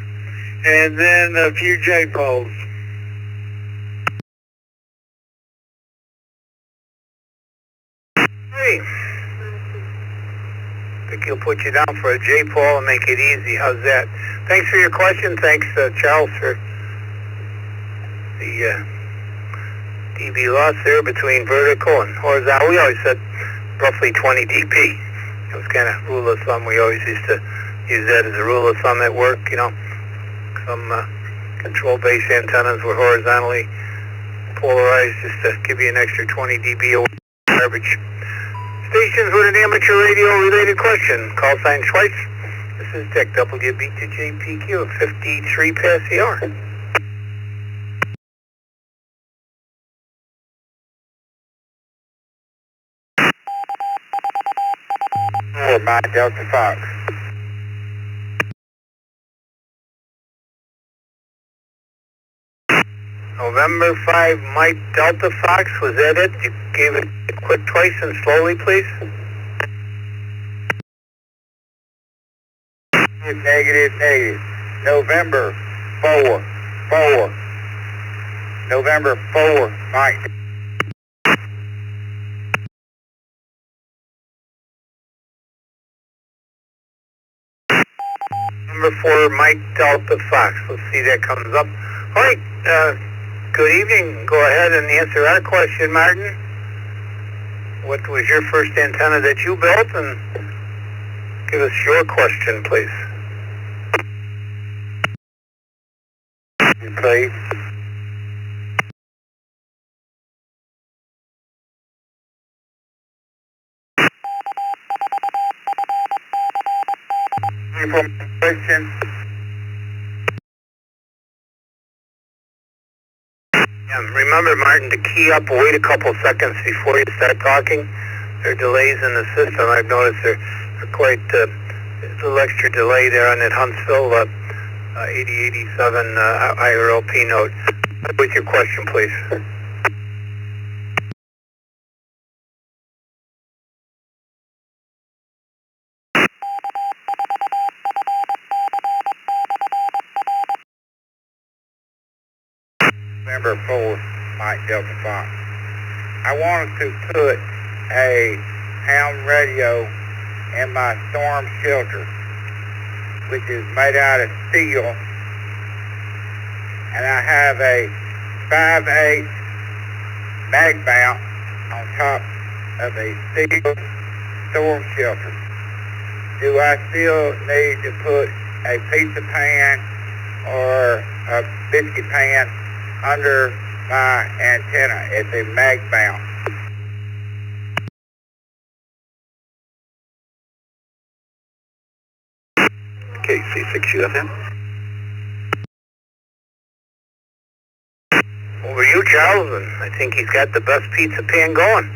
and then a few J-poles. Hey, I think he'll put you down for a J-pole and make it easy. How's that? Thanks for your question. Thanks, Charles, for the dB loss there between vertical and horizontal. We always said roughly 20 dB. It was kind of rule of thumb. We always used to use that as a rule of thumb at work, you know. Some control base antennas were horizontally polarized just to give you an extra 20 dB over average. Stations with an amateur radio related question. Call sign Schweitz. This is Dick, WB2JPQ, 53 past the hour. By Delta Fox. November 5, Mike Delta Fox, was that it? You gave it quick twice and slowly, please. Negative. November 4. November 4, Mike. Number 4, Mike Delta Fox. Let's see that comes up. All right, good evening. Go ahead and answer our question, Martin. What was your first antenna that you built? And give us your question, please. Please. Question. Remember, Martin, to key up, wait a couple seconds before you start talking. There are delays in the system. I've noticed they're quite a little extra delay there on that Huntsville 8087 IRLP node. With your question, please. November 4th, Mike Delta Fox. I wanted to put a ham radio in my storm shelter, which is made out of steel, and I have a 5/8 mag mount on top of a steel storm shelter. Do I still need to put a pizza pan or a biscuit pan under my antenna? It's a mag mount. KC6UFM. Over you, Charles, and I think he's got the best pizza pan going.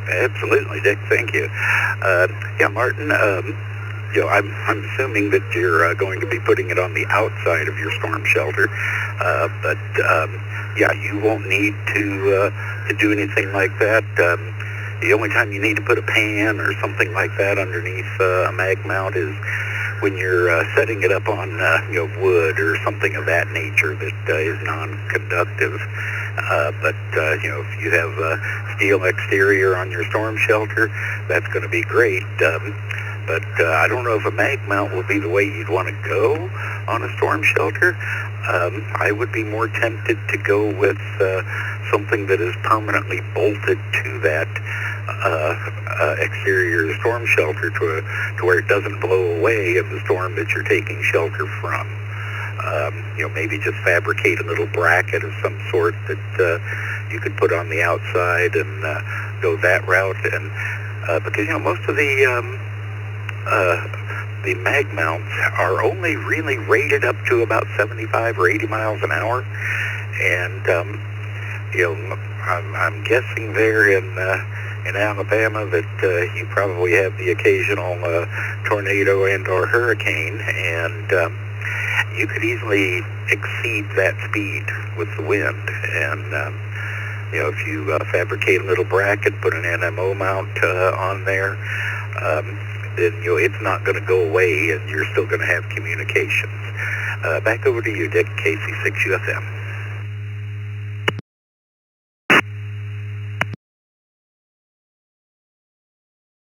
Absolutely, Dick. Thank you. Yeah, Martin. I'm assuming that you're going to be putting it on the outside of your storm shelter, but yeah, you won't need to do anything like that. The only time you need to put a pan or something like that underneath a mag mount is when you're setting it up on wood or something of that nature that is non-conductive. But if you have a steel exterior on your storm shelter, that's going to be great. But I don't know if a mag mount will be the way you'd want to go on a storm shelter. I would be more tempted to go with something that is permanently bolted to that exterior storm shelter to where it doesn't blow away in the storm that you're taking shelter from. Maybe just fabricate a little bracket of some sort that you could put on the outside and go that route. And because most of the mag mounts are only really rated up to about 75 or 80 miles an hour, and I'm guessing there in Alabama that you probably have the occasional tornado and or hurricane, and you could easily exceed that speed with the wind. And if you fabricate a little bracket, put an NMO mount on there, then it's not going to go away, and you're still going to have communications. Back over to you, Dick, KC6UFM.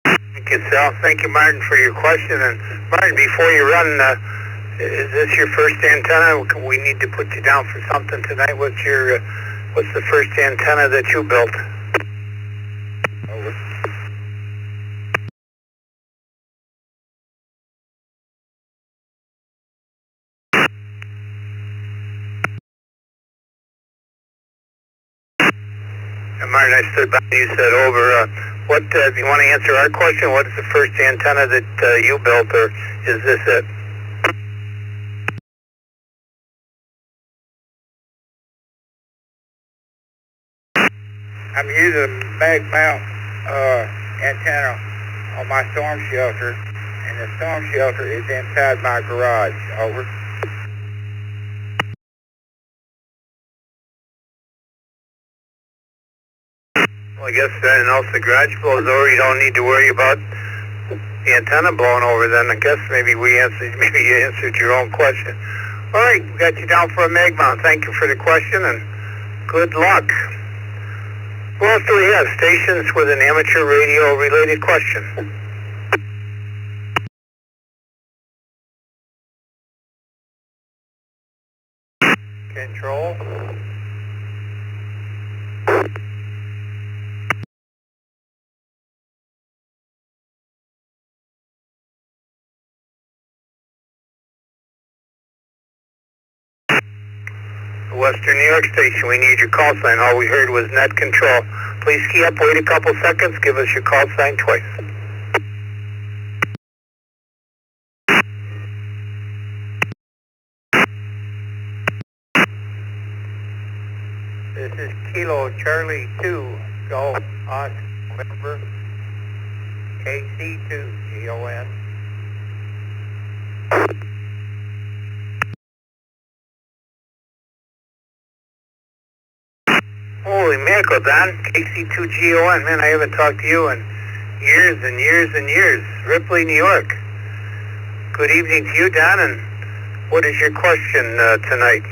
Thank you, Sal. Thank you, Martin, for your question. And Martin, before you run, is this your first antenna? We need to put you down for something tonight. What's the first antenna that you built? Over. And Martin, I stood by and you said over. What do you want to answer our question? What is the first antenna that you built, or is this it? I'm using a mag mount antenna on my storm shelter, and the storm shelter is inside my garage. Over. Well, I guess then else the garage blows over, you don't need to worry about the antenna blowing over. Then I guess maybe you answered your own question. All right, we got you down for a mag mount. Thank you for the question, and good luck. Who else do we have? Stations with an amateur radio related question. Control. Western New York station, we need your call sign. All we heard was net control. Please key up, wait a couple seconds, give us your call sign twice. This is Kilo Charlie 2, Golf Oscar November, KC2GON. Holy mackerel, Don. KC2GON. Man, I haven't talked to you in years and years and years. Ripley, New York. Good evening to you, Don, and what is your question tonight?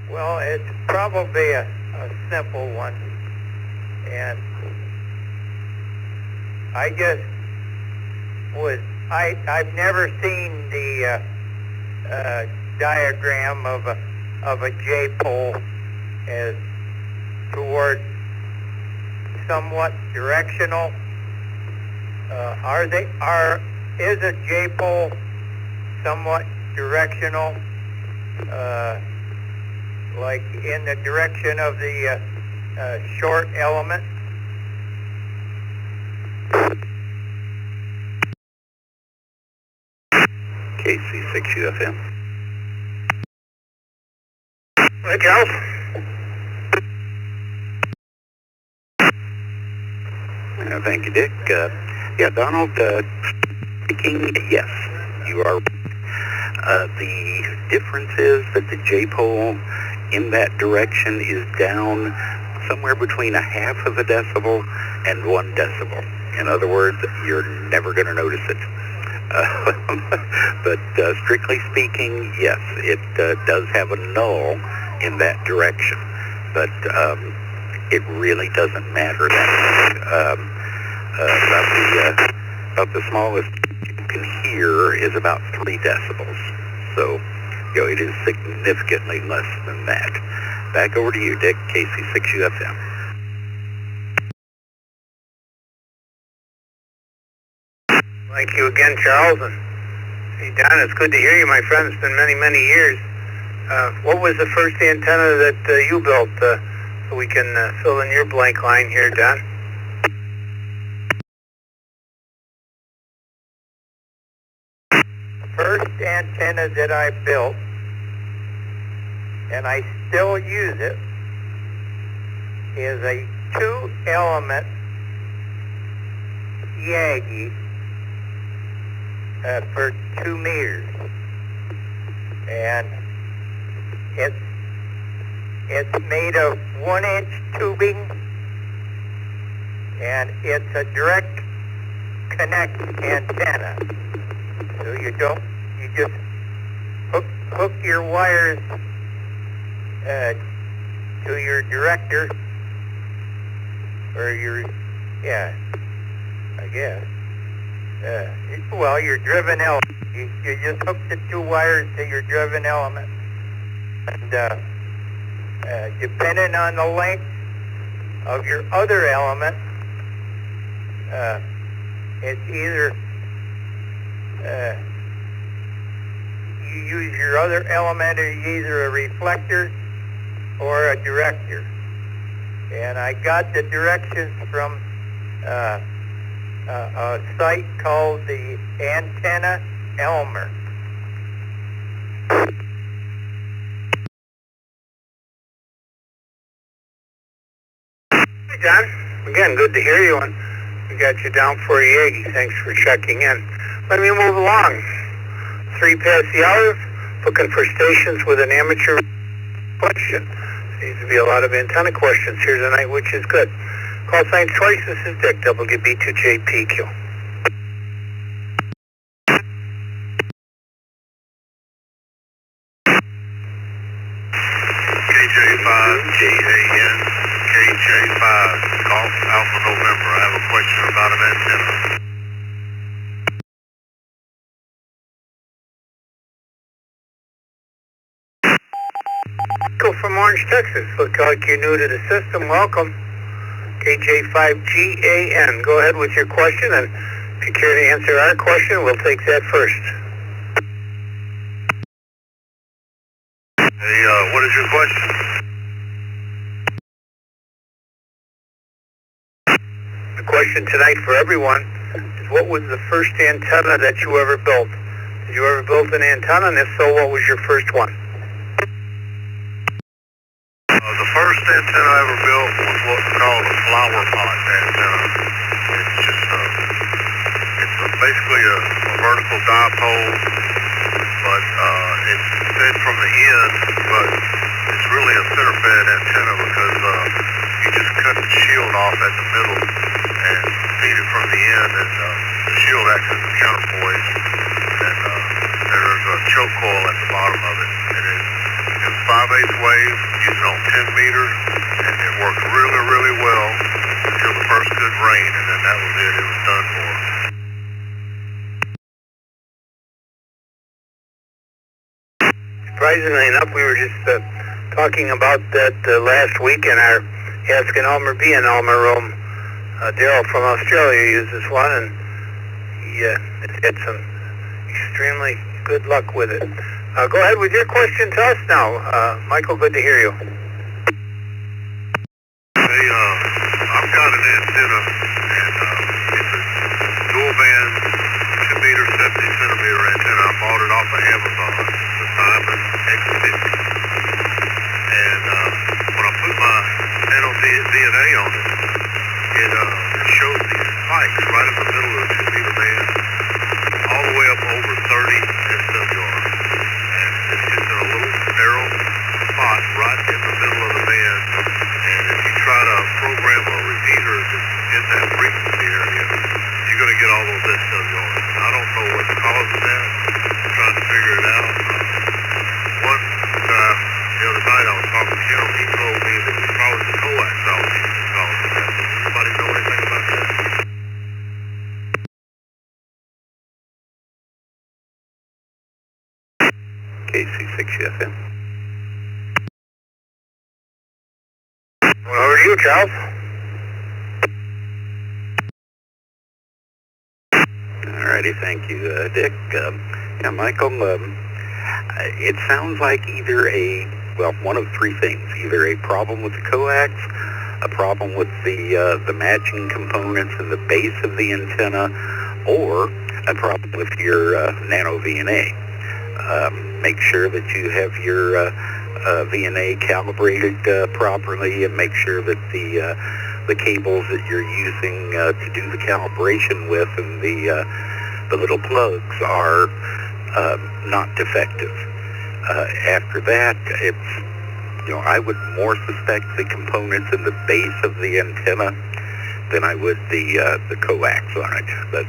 Well, it's probably a simple one. And I just I've never seen the diagram of a J-pole as toward somewhat directional. Is a J-pole somewhat directional, like in the direction of the short element? KC6UFM. Hey, Charles. Thank you, Dick. Yeah, Donald, speaking, yes, you are. The difference is that the J-pole in that direction is down somewhere between 1/2 of a decibel and 1 decibel. In other words, you're never going to notice it. But strictly speaking, yes, it does have a null in that direction. But it really doesn't matter that much. About the smallest you can hear is about 3 decibels. So, it is significantly less than that. Back over to you, Dick, KC6UFM. Thank you again, Charles. And hey, Don, it's good to hear you, my friend. It's been many, many years. What was the first antenna that you built? So we can fill in your blank line here, Don. First antenna that I built, and I still use it, is a 2-element Yagi for 2 meters, and it's made of 1-inch tubing, and it's a direct connect antenna. So you just hook your wires to your director, or your your driven element. You just hook the 2 wires to your driven element, and depending on the length of your other element, it's either you use your other element as either a reflector or a director. And I got the directions from a site called the Antenna Elmer. Hey, John. Again, good to hear you. And we got you down for a Yagi. Thanks for checking in. Let me move along. 3 past the hour, looking for stations with an amateur question. Seems to be a lot of antenna questions here tonight, which is good. Call sign choice, this is Dick, WB2JPQ. KJ5GAN, KJ5, Golf Alpha November. I have a question about an antenna. From Orange, Texas. Look like you're new to the system. Welcome. KJ5GAN. Go ahead with your question, and if you care to answer our question, we'll take that first. Hey, what is your question? The question tonight for everyone is, what was the first antenna that you ever built? Did you ever build an antenna, and if so, what was your first one? The first antenna I ever built was what's called a flower pot antenna. It's just basically a vertical dipole, but it's fed from the end, but it's really a center fed antenna because you just cut the shield off at the middle and feed it from the end, and the shield acts as a counterpoise, and there's a choke coil at the bottom of it, and it 5/8 wave, using on 10 meters, and it worked really, really well until the first good rain, and then that was it. It was done for. Surprisingly enough, we were just talking about that last week in our Ask an Elmer, Be an Elmer room. Daryl from Australia uses one, and he has had some extremely good luck with it. Go ahead with your question to us now. Michael, good to hear you. Hey, I've got an antenna, and it's a dual band, 2 meter, 70 centimeter antenna. I bought it off of Amazon, the Simon X50. And when I put my nano DNA on it, it shows these spikes right in the middle of the 2 meter band, all the way up over 30 SWR. And it's just in a little narrow spot right in the middle of the band. And if you try to program a repeater that's in that frequency area, you're going to get all those SWRs. And I don't know what's causing that. I'm trying to figure it out. One guy, the other night I was talking to him, he told me that it was probably the coax causing that. Anybody know anything about that? KC6FM. Well, over to you, Charles. Alrighty, thank you, Dick. Yeah, Michael, it sounds like either one of three things. Either a problem with the coax, a problem with the matching components in the base of the antenna, or a problem with your nano VNA. Make sure that you have your VNA calibrated properly, and make sure that the cables that you're using to do the calibration with and the little plugs are not defective. After that, I would more suspect the components in the base of the antenna than I would the coax on it. But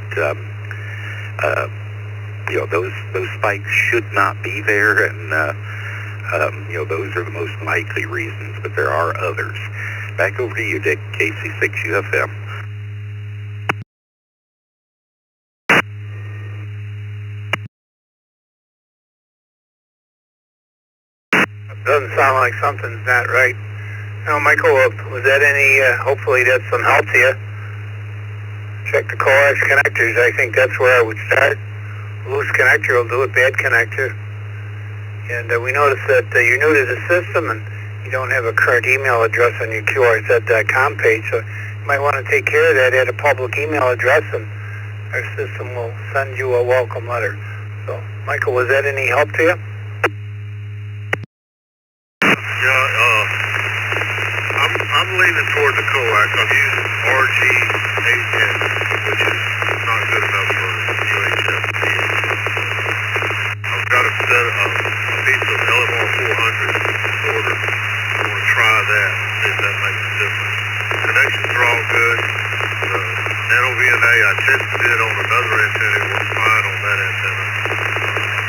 those spikes should not be there, and those are the most likely reasons, but there are others. Back over to you, Dick, KC6UFM. Doesn't sound like something's not right. Now, Michael, was that any, hopefully that's some help to you. Check the coax connectors. I think that's where I would start. Loose connector will do it, bad connector. And we noticed that you're new to the system and you don't have a current email address on your QRZ.com page, so you might want to take care of that. Add a public email address and our system will send you a welcome letter. So, Michael, was that any help to you? Yeah, I'm leaning toward the coax. I'm using RG8X, which is not good enough for UHF. I've got a piece of LMR 400 order. I want to try that, see if that makes a difference. Connections are all good. The nano VNA, I tested it on another antenna. It works fine on that antenna.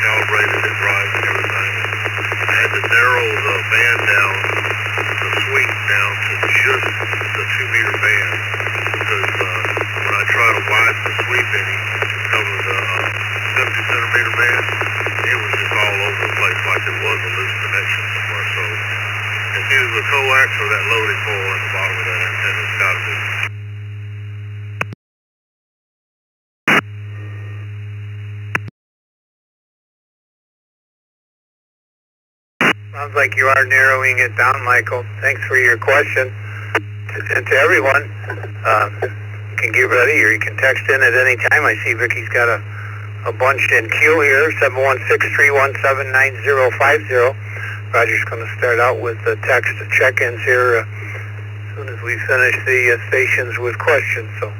Calibrated it right and everything. I had to narrow the band down, the sweep down to just the 2 meter band, because when I try to widen the sweep any to cover the 70 centimeter band, it was just all over the place like there was a loose connection somewhere. So it's either the coax or that loading coil at the bottom of that antenna. It's got to be. Sounds like you are narrowing it down, Michael. Thanks for your question. And to everyone, you can get ready or you can text in at any time. I see Vicky's got a bunch in queue here, 716-317-9050. Roger's going to start out with the text check-ins here as soon as we finish the stations with questions. So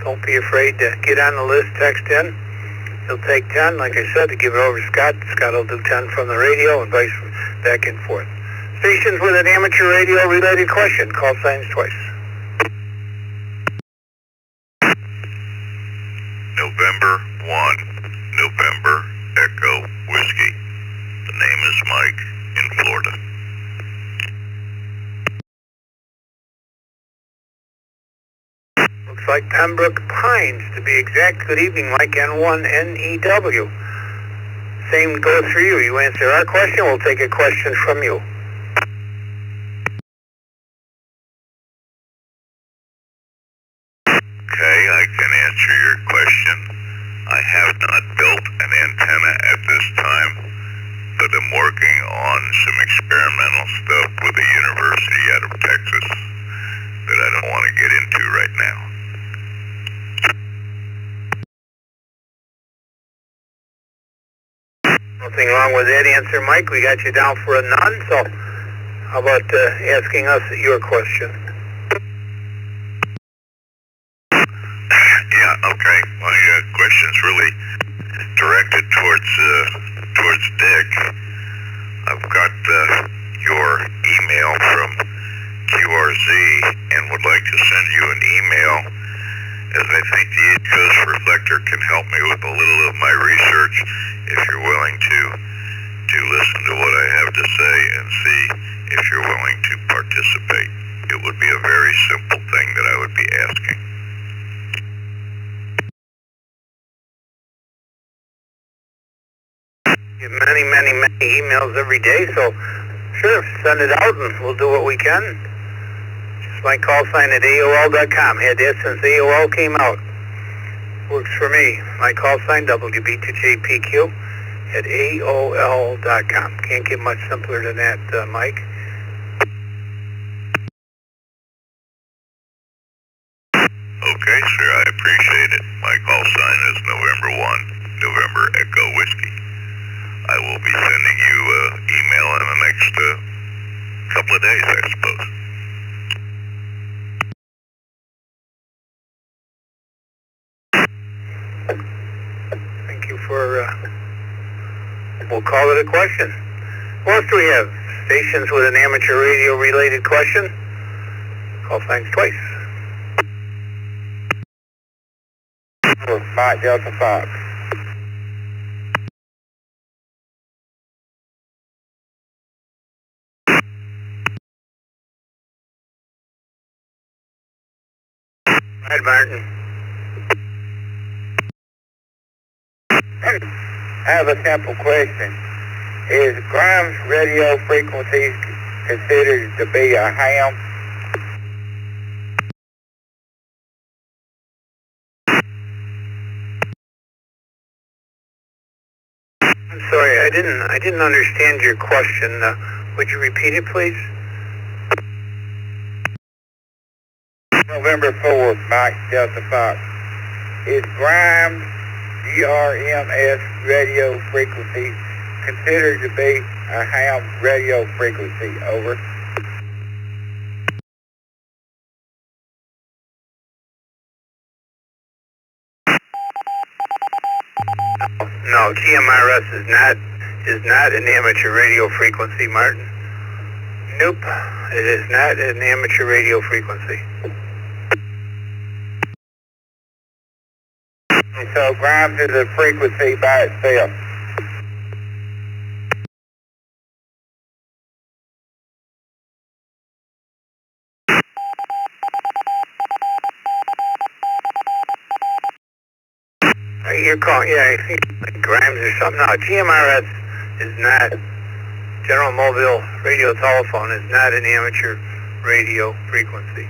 don't be afraid to get on the list, text in. He'll take 10, like I said, to give it over to Scott. Scott will do 10 from the radio and vice back and forth. Stations with an amateur radio related question, call signs twice. November 1, November Echo Whiskey. The name is Mike in Florida. Mike Pembroke Pines, to be exact. Good evening, Mike N1NEW. Same goes for you. You answer our question, we'll take a question from you. Okay, I can answer your question. I have not built an antenna at this time, but I'm working on some experimental stuff with a university out of Texas that I don't want to get into right now. Nothing wrong with that answer, Mike. We got you down for a none, so how about asking us your question? Yeah, okay. My question's really directed towards Dick. I've got your email from QRZ and would like to send you an email, as I think the Coast Reflector can help me with a little of my research if you're willing to listen to what I have to say and see if you're willing to participate. It would be a very simple thing that I would be asking. Get many emails every day, so sure, send it out and we'll do what we can. Just my call sign at AOL.com. Had that since AOL came out. Works for me. My call sign, WB2JPQ at AOL.com. Can't get much simpler than that, Mike. Okay, sir, I appreciate it. My call sign is November 1, November Echo Whiskey. I will be sending you an email in the next couple of days, I suppose. Thank you for, we'll call it a question. What else do we have? Stations with an amateur radio related question? Call signs twice. Mike Delta Fox. Hi, Martin. I have a simple question. Is Grimes radio frequency considered to be a ham? I'm sorry, I didn't understand your question. Would you repeat it, please? November 4th, Mike Delta Fox. Is Grimes, GRMS radio frequency considered to be a ham radio frequency? Over. No, GMRS is not an amateur radio frequency, Martin. Nope, it is not an amateur radio frequency. So Grimes is a frequency by itself. You're calling, yeah, I think like Grimes or something. No, GMRS is not, General Mobile Radio Telephone is not an amateur radio frequency.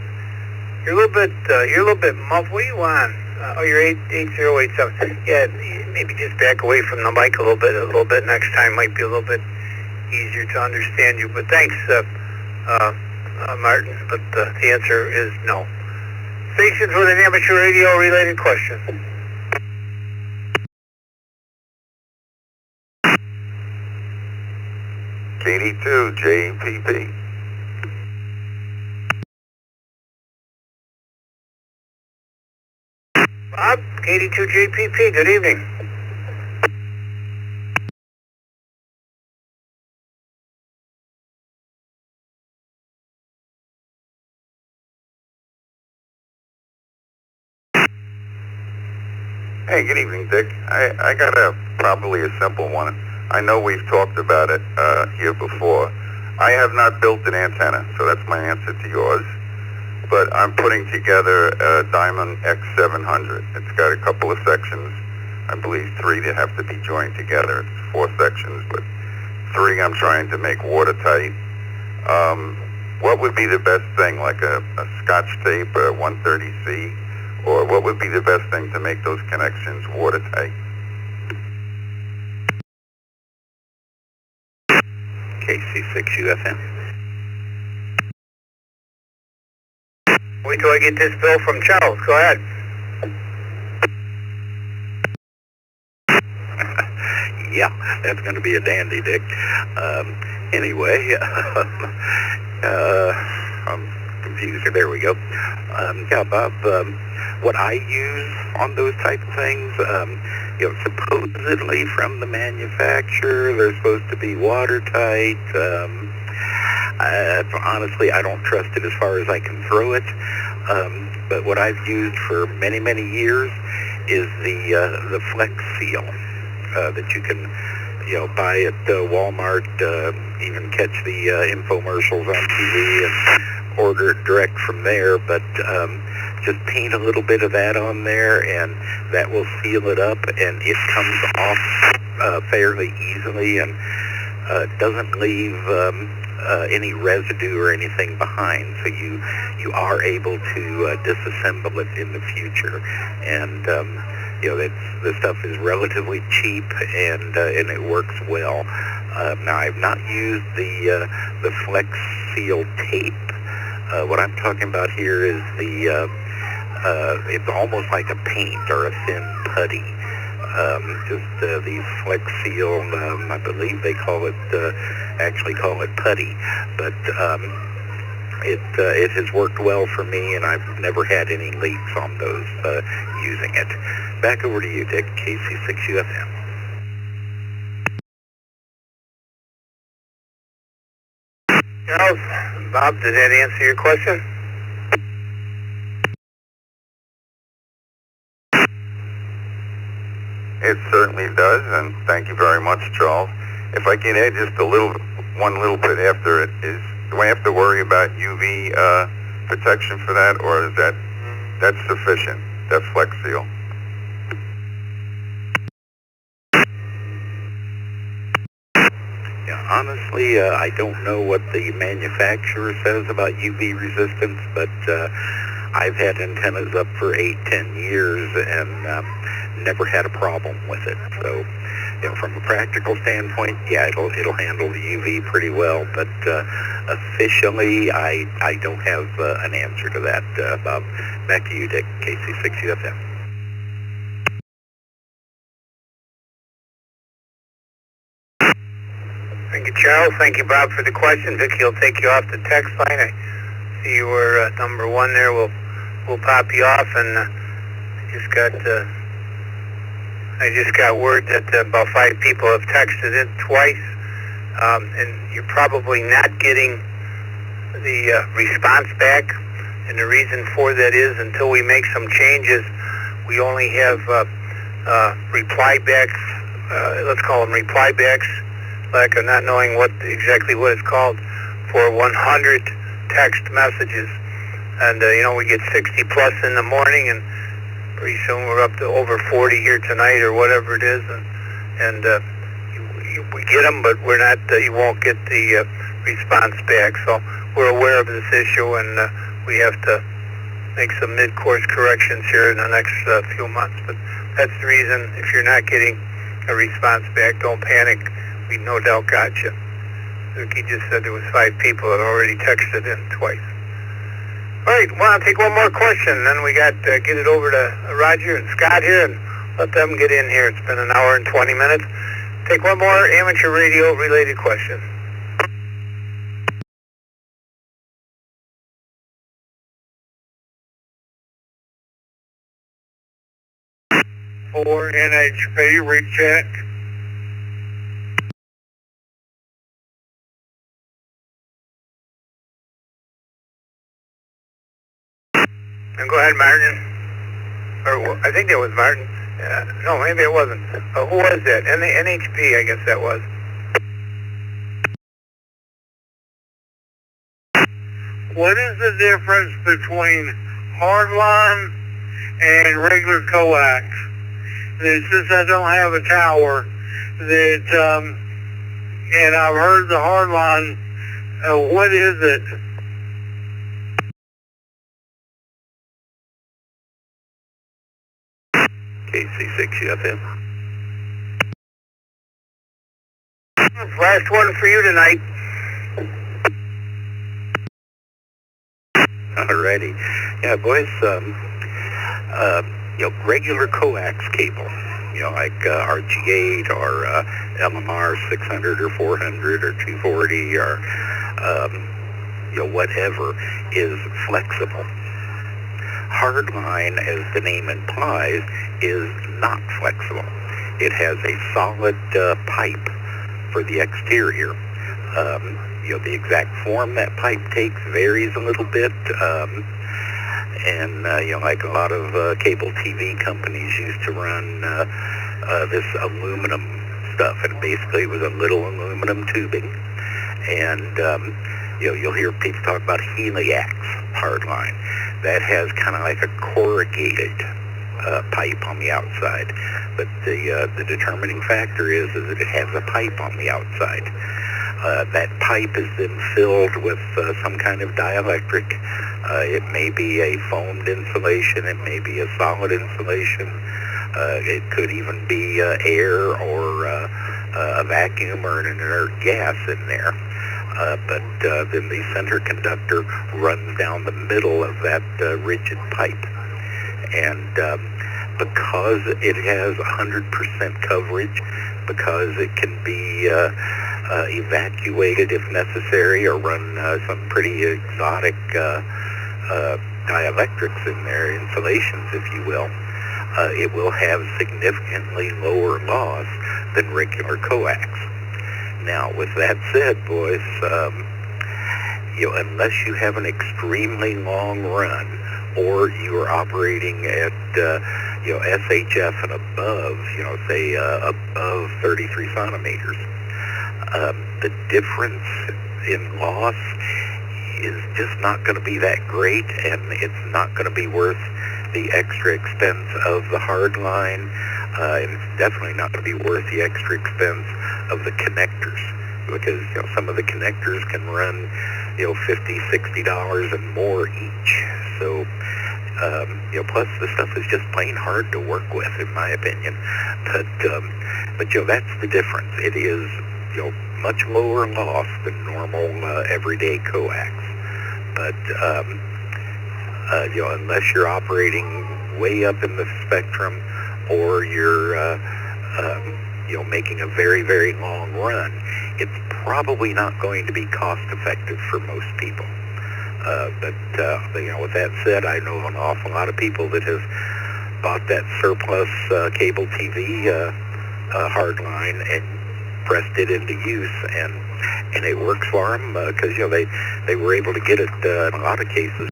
You're a little bit muffled. What are you on? You're 8087. Yeah, maybe just back away from the mic a little bit. Next time might be a little bit easier to understand you. But thanks, Martin. But the answer is no. Stations with an amateur radio related question. KD2 JPP. Bob, KD2JPP, good evening. Hey, good evening, Dick. I got probably a simple one. I know we've talked about it here before. I have not built an antenna, so that's my answer to yours. but I'm putting together a Diamond X700. It's got a couple of sections, I believe 3 that have to be joined together. It's 4 sections, but 3 I'm trying to make watertight. What would be the best thing, like a Scotch tape, a 130C, or what would be the best thing to make those connections watertight? KC6UFM. Wait till I get this bill from Charles. Go ahead. Yeah, that's going to be a dandy, Dick. Anyway, I'm confused. There we go. Yeah, Bob, what I use on those type of things, supposedly from the manufacturer, they're supposed to be watertight. Honestly, I don't trust it as far as I can throw it. But what I've used for many, many years is the Flex Seal that you can, buy at Walmart, even catch the infomercials on TV and order it direct from there. But just paint a little bit of that on there, and that will seal it up, and it comes off fairly easily, and doesn't leave any residue or anything behind, so you are able to disassemble it in the future. And the stuff is relatively cheap, and it works well. Now, I've not used the Flex Seal tape. What I'm talking about here is it's almost like a paint or a thin putty. These Flex Seal, I believe they actually call it putty, but it has worked well for me, and I've never had any leaks on those using it. Back over to you, Dick, KC6UFM. Charles, Bob, did that answer your question? It certainly does, and thank you very much, Charles. If I can add just one little bit after it, do I have to worry about UV protection for that, or is that's sufficient, that Flex Seal? Yeah, honestly, I don't know what the manufacturer says about UV resistance, but I've had antennas up for 8-10 years and never had a problem with it. So, from a practical standpoint, yeah, it'll handle the UV pretty well. But officially, I don't have an answer to that, Bob. Back to you, Dick, KC6UFM. Thank you, Charles. Thank you, Bob, for the question. Vicky will take you off the text line. I see you were number 1 there. We'll pop you off, and I just got word that about 5 people have texted it twice, and you're probably not getting the response back. And the reason for that is until we make some changes, we only have reply backs. Let's call them reply backs, like not knowing exactly what it's called, for 100 text messages. And we get 60 plus in the morning, and pretty soon we're up to over 40 here tonight or whatever it is, and we get them, but we're not. You won't get the response back. So we're aware of this issue, and we have to make some mid-course corrections here in the next few months. But that's the reason. If you're not getting a response back, don't panic. We no doubt got you. He just said there was 5 people that already texted in twice. All right, well, I'll take one more question, then we got get it over to Roger and Scott here, and let them get in here. It's been an hour and 20 minutes. Take one more amateur radio related question. For NHP recheck. And go ahead, Martin. Or I think that was Martin. No, maybe it wasn't. Who was that? NHP, I guess that was. what is the difference between hardline and regular coax? Since I don't have a tower, and I've heard the hardline, what is it? KC6UFM. Last one for you tonight. Alrighty. Yeah, boys, regular coax cable, like RG8 or LMR 600 or 400 or 240 or, whatever, is flexible. Hardline, as the name implies, is not flexible. It has a solid pipe for the exterior. The exact form that pipe takes varies a little bit, and like a lot of cable TV companies used to run this aluminum stuff, and basically it was a little aluminum tubing, and you'll hear people talk about Heliax hardline. That has kind of like a corrugated pipe on the outside, but the determining factor is that it has a pipe on the outside. That pipe is then filled with some kind of dielectric. It may be a foamed insulation, it may be a solid insulation, it could even be air or a vacuum or an inert gas in there. But then the center conductor runs down the middle of that rigid pipe. And because it has 100% coverage, because it can be evacuated if necessary, or run some pretty exotic dielectrics in there, insulations if you will, it will have significantly lower loss than regular coax. Now, with that said, boys, unless you have an extremely long run, or you are operating at SHF and above, say above 33 centimeters, the difference in loss is just not going to be that great, and it's not going to be worth the extra expense of the hard line, and it's definitely not going to be worth the extra expense of the connectors, because some of the connectors can run $50, $60 and more each. So plus the stuff is just plain hard to work with, in my opinion. But that's the difference. It is much lower loss than normal everyday coax. But unless you're operating way up in the spectrum, or you're making a very, very long run, it's probably not going to be cost effective for most people. But with that said, I know an awful lot of people that have bought that surplus cable TV hardline and pressed it into use, and it works for them because they were able to get it in a lot of cases.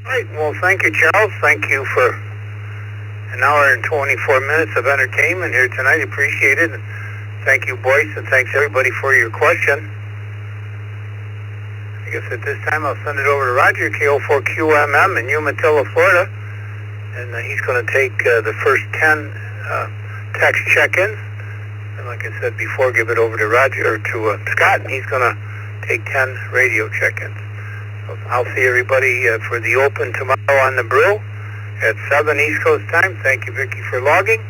Right, well, thank you, Charles. Thank you for an hour and 24 minutes of entertainment here tonight. Appreciate it. And thank you, Boyce, and thanks everybody for your question. I guess at this time I'll send it over to Roger, KO4QMM in Umatilla, Florida, and he's going to take the first 10 text check-ins. And like I said before, give it over to Roger, or to Scott, and he's going to take 10 radio check-ins. So I'll see everybody for the Open tomorrow on the Brill at 7 East Coast time. Thank you, Vicki, for logging.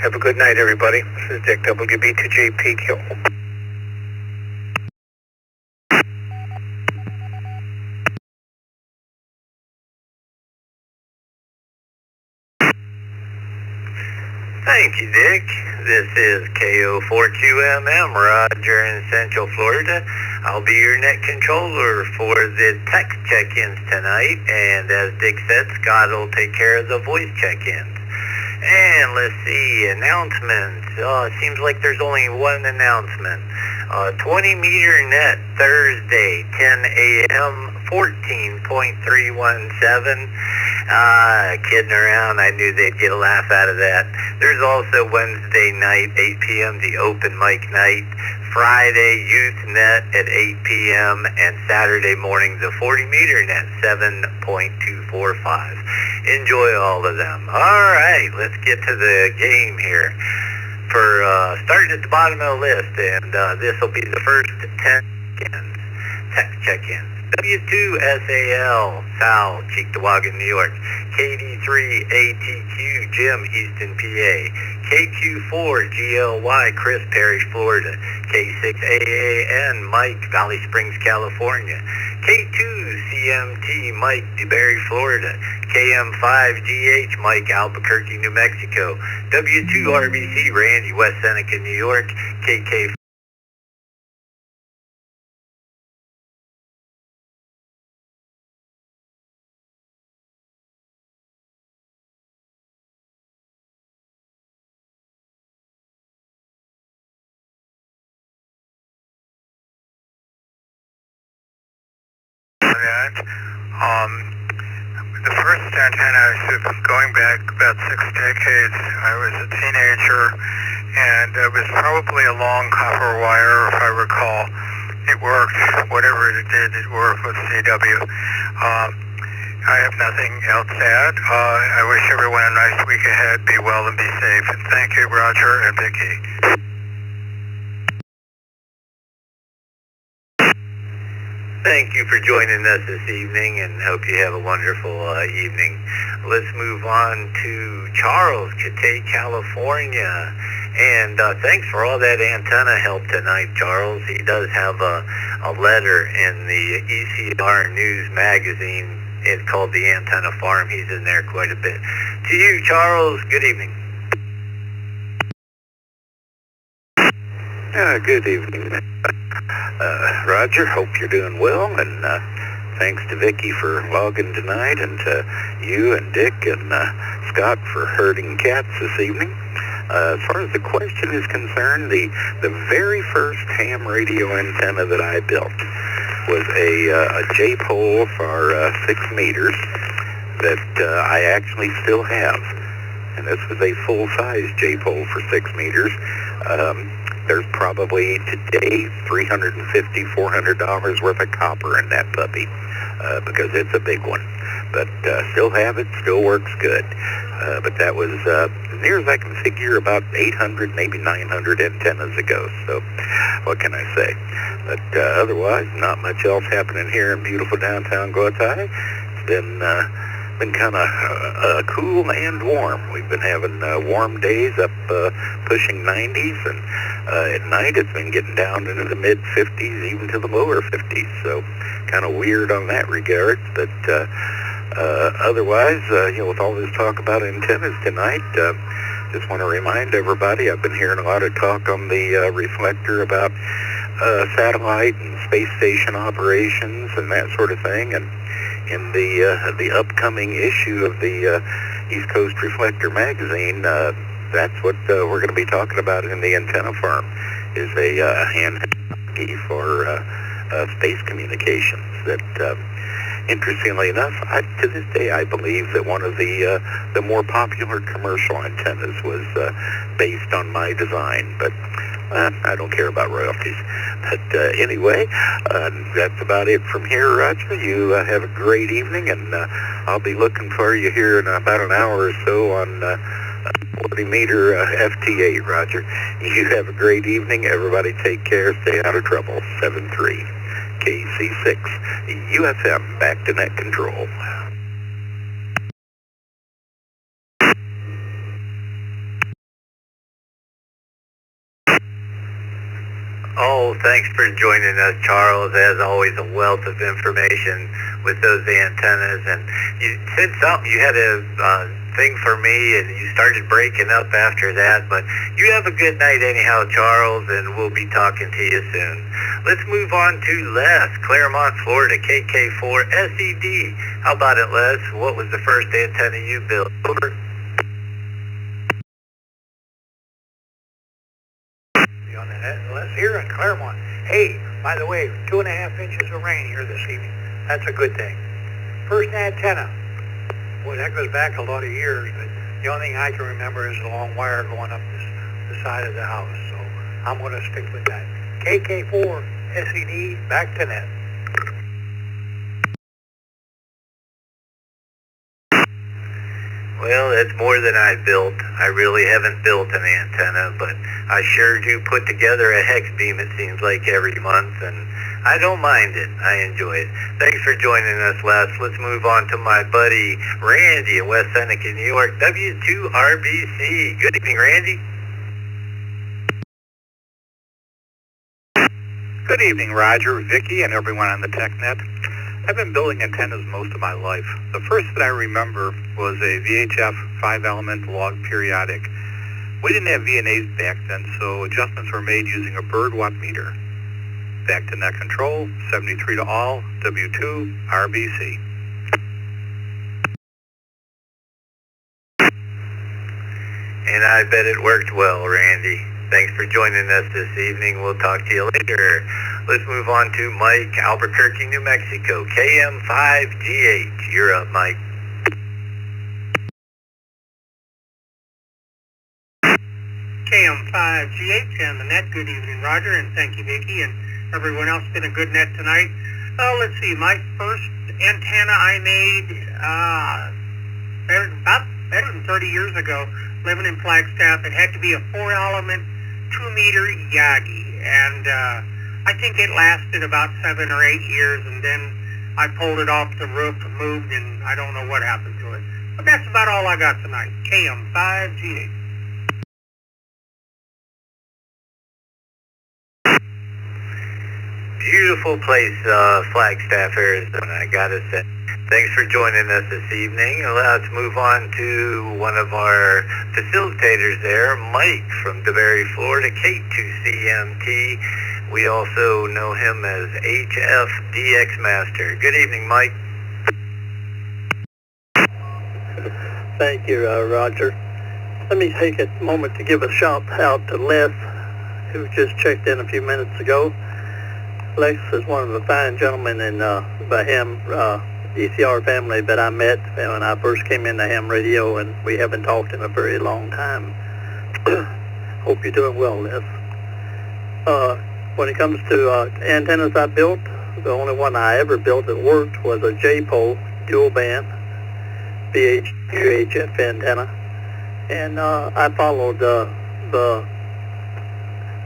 Have a good night, everybody. This is Dick, WB2JPQ. Thank you, Dick. This is KO4QMM, Roger in Central Florida. I'll be your net controller for the text check-ins tonight, and as Dick said, Scott will take care of the voice check-ins. And let's see, announcements. It seems like there's only one announcement. 20-meter net Thursday, 10 a.m., 14.317. Kidding around, I knew they'd get a laugh out of that. There's also Wednesday night, 8 p.m., the open mic night. Friday, Youth Net at 8 p.m. and Saturday morning, the 40-meter net, 7.245. Enjoy all of them. All right, let's get to the game here. For starting at the bottom of the list, and this will be the first 10 text check-ins. W2SAL, Sal, Cheektowaga, New York. KD3ATQ, Jim, Easton, PA. KQ4GLY, Chris, Parrish, Florida. K6AAN, Mike, Valley Springs, California. K2CMT, Mike, DeBerry, Florida. KM5GH, Mike, Albuquerque, New Mexico. W2RBC, Randy, West Seneca, New York. KK The first antenna is going back about 6 decades. I was a teenager, and it was probably a long copper wire, if I recall. It worked. Whatever it did, it worked with CW. I have nothing else to add. I wish everyone a nice week ahead. Be well and be safe. And thank you, Roger and Vicki. Thank you for joining us this evening, and hope you have a wonderful evening. Let's move on to Charles, Cathay, California. And thanks for all that antenna help tonight, Charles. He does have a letter in the ECR News magazine. It's called The Antenna Farm. He's in there quite a bit. To you, Charles, good evening. Good evening, Roger. Hope you're doing well, and thanks to Vicki for logging tonight, and to you and Dick and Scott for herding cats this evening. As far as the question is concerned, the very first ham radio antenna that I built was a J-pole for 6 meters that I actually still have, and this was a full-size J-pole for 6 meters. There's probably today $350, $400 worth of copper in that puppy, because it's a big one. But still have it, still works good. But that was, as near as I can figure, about 800, maybe 900 antennas ago. So what can I say? But otherwise, not much else happening here in beautiful downtown Guatai. It's been kind of cool and warm. We've been having warm days up pushing 90s, and at night it's been getting down into the mid-50s, even to the lower 50s. So kind of weird on that regard. But otherwise, with all this talk about antennas tonight, just want to remind everybody, I've been hearing a lot of talk on the Reflector about satellite and space station operations and that sort of thing, and in the upcoming issue of the East Coast Reflector magazine, that's what we're going to be talking about in the Antenna Farm, is a handheld for space communications. That, interestingly enough, to this day, I believe that one of the more popular commercial antennas was based on my design, but I don't care about royalties. But anyway, that's about it from here, Roger. You have a great evening, and I'll be looking for you here in about an hour or so on 40-meter FT8, Roger. You have a great evening. Everybody take care. Stay out of trouble. 73 KC6 UFM, back to net control. Oh, thanks for joining us, Charles. As always, a wealth of information with those antennas. And you said something. You had a thing for me, and you started breaking up after that. But you have a good night anyhow, Charles, and we'll be talking to you soon. Let's move on to Les, Claremont, Florida, KK4 SED. How about it, Les? What was the first antenna you built? Over. On the net, Les here in Claremont. Hey, by the way, 2.5 inches of rain here this evening. That's a good thing. First antenna. Boy, that goes back a lot of years, but the only thing I can remember is the long wire going up the side of the house. So I'm going to stick with that. KK4 SED, back to net. Well, that's more than I built. I really haven't built an antenna, but I sure do put together a hex beam, it seems like, every month, and I don't mind it. I enjoy it. Thanks for joining us, Les. Let's move on to my buddy Randy in West Seneca, New York, W2RBC. Good evening, Randy. Good evening, Roger, Vicky, and everyone on the Tech Net. I've been building antennas most of my life. The first that I remember was a VHF 5-element log periodic. We didn't have VNAs back then, so adjustments were made using a bird watt meter. Back to net control, 73 to all, W2 RBC. And I bet it worked well, Randy. Thanks for joining us this evening. We'll talk to you later. Let's move on to Mike, Albuquerque, New Mexico, KM5GH. You're up, Mike. KM5GH and the net. Good evening, Roger, and thank you, Vicki, and everyone else. Been a good net tonight. Let's see. My first antenna I made better than 30 years ago, living in Flagstaff. It had to be a 4-element, 2-meter Yagi, and I think it lasted about 7 or 8 years, and then I pulled it off the roof and moved, and I don't know what happened to it. But that's about all I got tonight. KM5GH. Beautiful place, Flagstaff, Arizona, I gotta say. Thanks for joining us this evening. Let's move on to one of our facilitators there, Mike from DeBerry, Florida, K2CMT. We also know him as HFDX Master. Good evening, Mike. Thank you, Roger. Let me take a moment to give a shout out to Les, who just checked in a few minutes ago. Les is one of the fine gentlemen in the ham ECR family that I met when I first came into ham radio, and we haven't talked in a very long time. Hope you're doing well, Les. When it comes to antennas I built, the only one I ever built that worked was a J-pole dual band VHF antenna, and I followed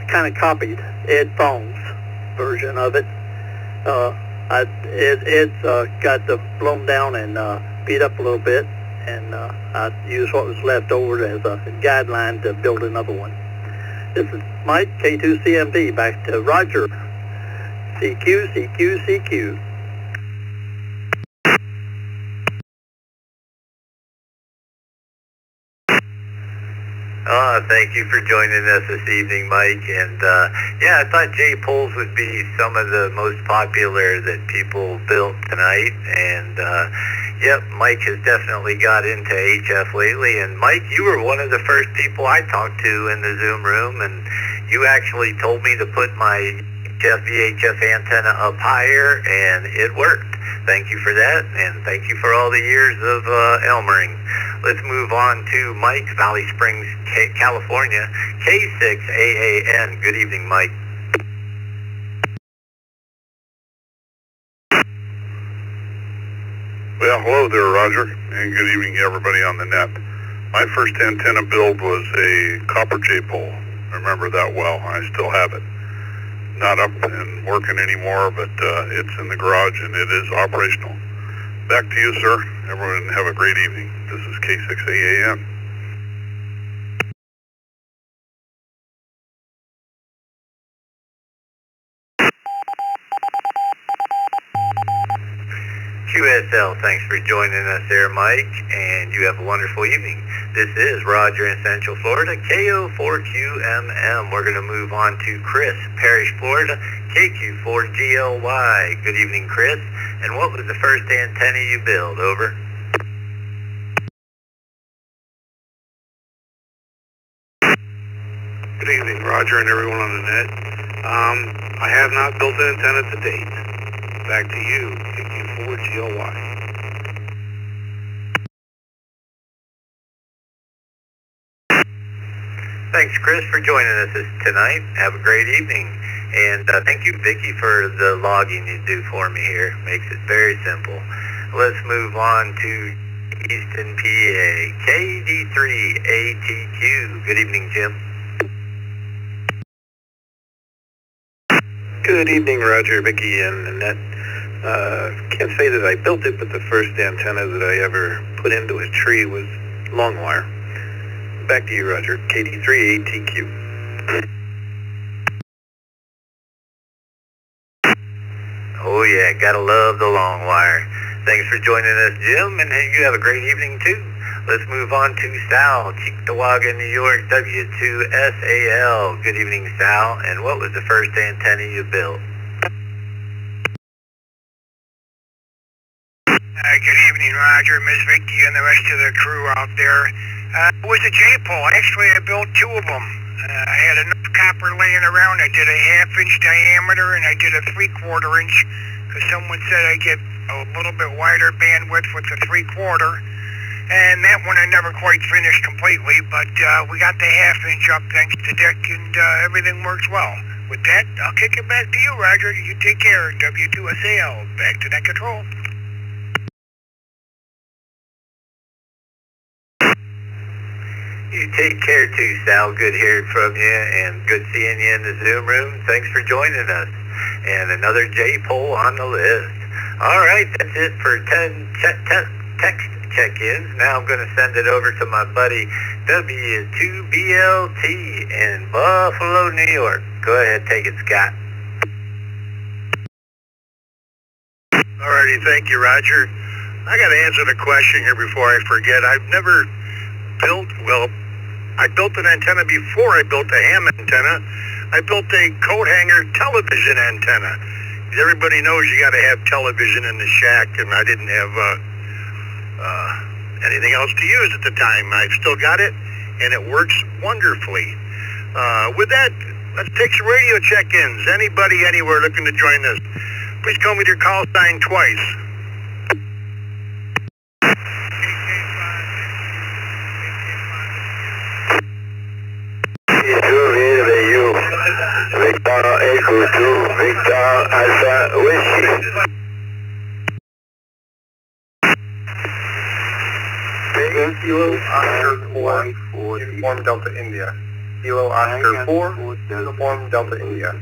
kind of copied Ed Fong's version of it. It's got blown down and beat up a little bit, and I used what was left over as a guideline to build another one. This is Mike, K2CMT, back to Roger. CQ, CQ, CQ. Thank you for joining us this evening, Mike. And yeah, I thought J-poles would be some of the most popular that people built tonight. And yep, Mike has definitely got into HF lately. And Mike, you were one of the first people I talked to in the Zoom room, and you actually told me to put my VHF antenna up higher, and it worked. Thank you for that, and thank you for all the years of Elmering. Let's move on to Mike, Valley Springs, California, K6AAN. Good evening, Mike. Well, hello there, Roger, and good evening to everybody on the net. My first antenna build was a copper J-pole. I remember that well. I still have it. Not up and working anymore, but it's in the garage and it is operational. Back to you, sir. Everyone have a great evening. This is K6AAN. QSL, thanks for joining us there, Mike, and you have a wonderful evening. This is Roger in Central Florida, KO4QMM. We're going to move on to Chris, Parrish, Florida, KQ4GLY. Good evening, Chris. And what was the first antenna you built? Over. Good evening, Roger, and everyone on the net. I have not built an antenna to date. Back to you, KQ4GLY. Thanks, Chris, for joining us tonight. Have a great evening. And thank you, Vicki, for the logging you do for me here. Makes it very simple. Let's move on to Easton, PA, KD3ATQ. Good evening, Jim. Good evening, Roger, Vicki, and Annette. Can't say that I built it, but the first antenna that I ever put into a tree was long wire. Back to you, Roger, KD3ATQ. Oh yeah, gotta love the long wire. Thanks for joining us, Jim, and you have a great evening too. Let's move on to Sal, Cheektowaga, New York, W2SAL. Good evening, Sal. And what was the first antenna you built? Good evening, Roger, Ms. Vicki, and the rest of the crew out there. It was a J-pole. Actually, I built two of them. I had enough copper laying around. I did a 1/2-inch diameter, and I did a 3/4 inch, because someone said I get a little bit wider bandwidth with the 3/4. And that one I never quite finished completely, but we got the 1/2 inch up thanks to Dick, and everything works well. With that, I'll kick it back to you, Roger. You take care. W2SAL, back to net control. You take care too, Sal. Good hearing from you, and good seeing you in the Zoom room. Thanks for joining us. And another J-poll on the list. All right, that's it for 10 text check-ins. Now I'm going to send it over to my buddy W2BLT in Buffalo, New York. Go ahead, take it, Scott. Alrighty, thank you, Roger. I got to answer the question here before I forget. I've never built, I built an antenna before I built a ham antenna. I built a coat hanger television antenna. Everybody knows you got to have television in the shack, and I didn't have anything else to use at the time. I've still got it, and it works wonderfully. With that, let's take some radio check-ins. Anybody anywhere looking to join us, please call me with your call sign twice. Victor Echo 2, Victor Alpha Whiskey. Kilo Oscar 4, Uniform Delta India. Kilo Oscar 4, Uniform Delta India.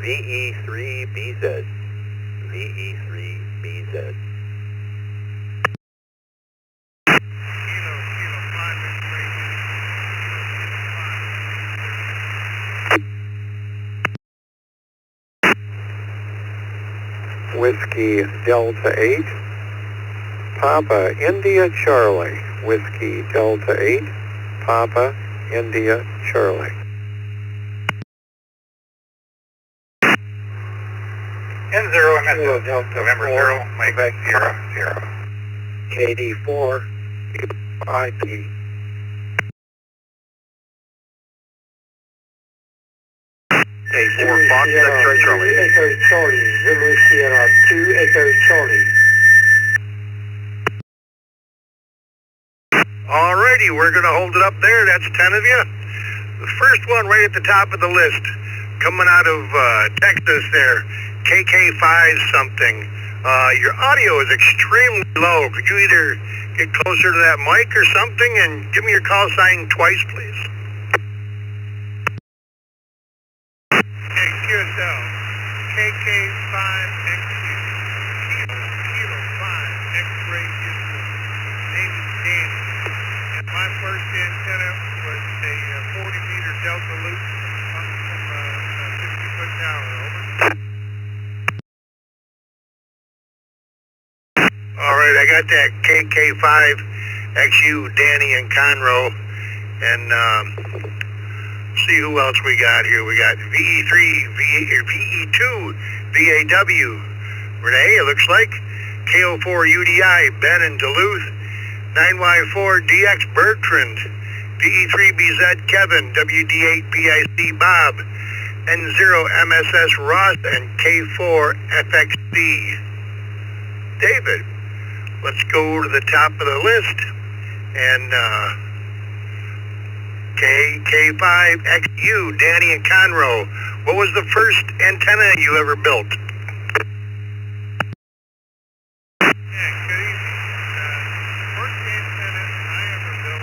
VE3BZ. VE3BZ. Whiskey Delta 8, Papa India Charlie. Whiskey Delta 8, Papa India Charlie. N0 MS November 0, Mike 0, 0. KD4, IP. A4 Fox X-ray Charlie. Echo Charlie, Zulu Sierra 2, Echo Charlie. Alrighty, we're going to hold it up there. That's 10 of you. The first one right at the top of the list, coming out of Texas there, KK5 something. Your audio is extremely low. Could you either get closer to that mic or something and give me your call sign twice, please? QSL, KK5XQ, Kilo 5, X-ray Uniform. Name is Danny. And my first antenna was a 40-meter Delta loop from a 60-foot tower, over. All right, I got that KK5XU, Danny and Conroe, and see who else we got here. We got VE3, VE2, VAW, Renee, it looks like, KO4 UDI, Ben and Duluth, 9Y4 DX Bertrand, VE3BZ Kevin, WD8 PIC Bob, N0 MSS Ross, and K4 FXD David. Let's go to the top of the list, and KK5XU, Danny and Conroe. What was the first antenna you ever built? First antenna I ever built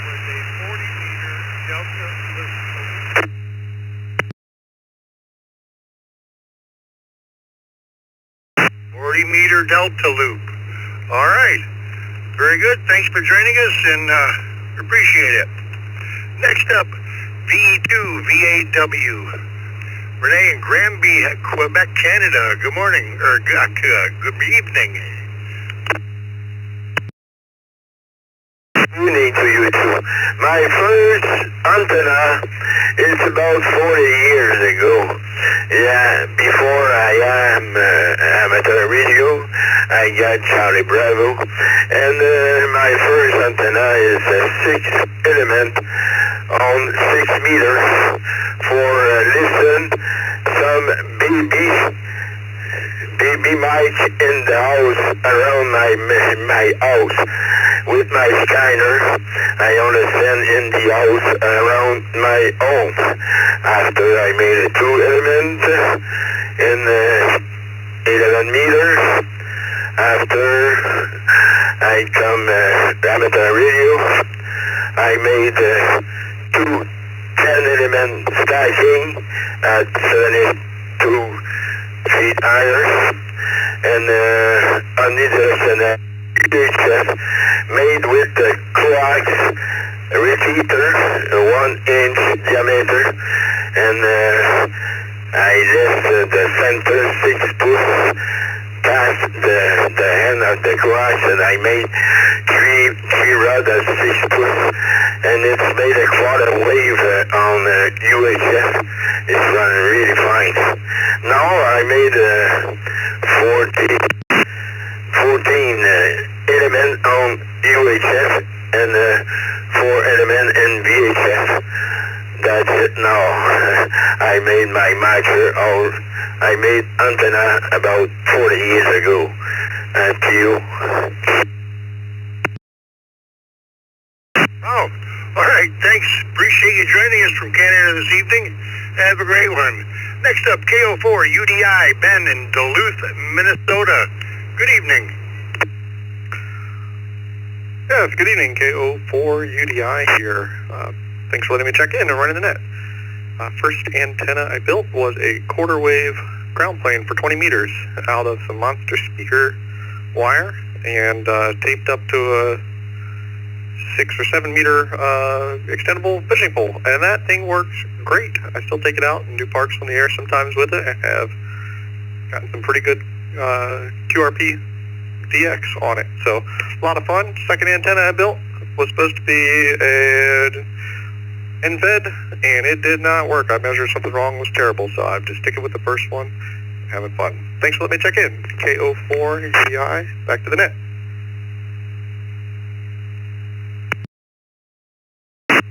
was a 40-meter Delta loop. 40-meter Delta loop. All right. Very good. Thanks for joining us, and appreciate it. Next up, VE2 VAW. Renee in Granby, Quebec, Canada. Good morning, or good evening. Good evening to you too. My first antenna is about 40 years ago. Yeah, before I am amateur radio, I got Charlie Bravo, and my first antenna is a 6-element on 6 meters for listen some baby mic in the house around my house. With my scanner, I understand in the house around my home. After I made a 2-element in 11 meters, after I come amateur radio, I made 2 10-element stacking at 72 feet higher, and on the direction made with the coax repeater, 1-inch diameter, and I left the center 6 pouces past the end of the coax, and I made three rods at 6 pouces, and it's made a quarter wave on UHF. It's running really fine. Now I made 14 element on UHF and 4 element in VHF. That's it now. I made my matcher, or I made antenna about 40 years ago. To you. Oh, all right. Thanks. Appreciate you joining us from Canada this evening. Have a great one. Next up, KO4 UDI, Ben in Duluth, Minnesota. Good evening. Yes, good evening, KO4 UDI here. Thanks for letting me check in and running the net. First antenna I built was a quarter wave ground plane for 20 meters out of some monster speaker wire, and taped up to a 6 or 7 meter extendable fishing pole, and that thing works great. I still take it out and do parks on the air sometimes with it. I have gotten some pretty good QRP DX on it, so a lot of fun. Second antenna I built was supposed to be an NFED, and it did not work. I measured something wrong, it was terrible, so I'm just sticking with the first one, having fun. Thanks for letting me check in. KO4 UDI, back to the net.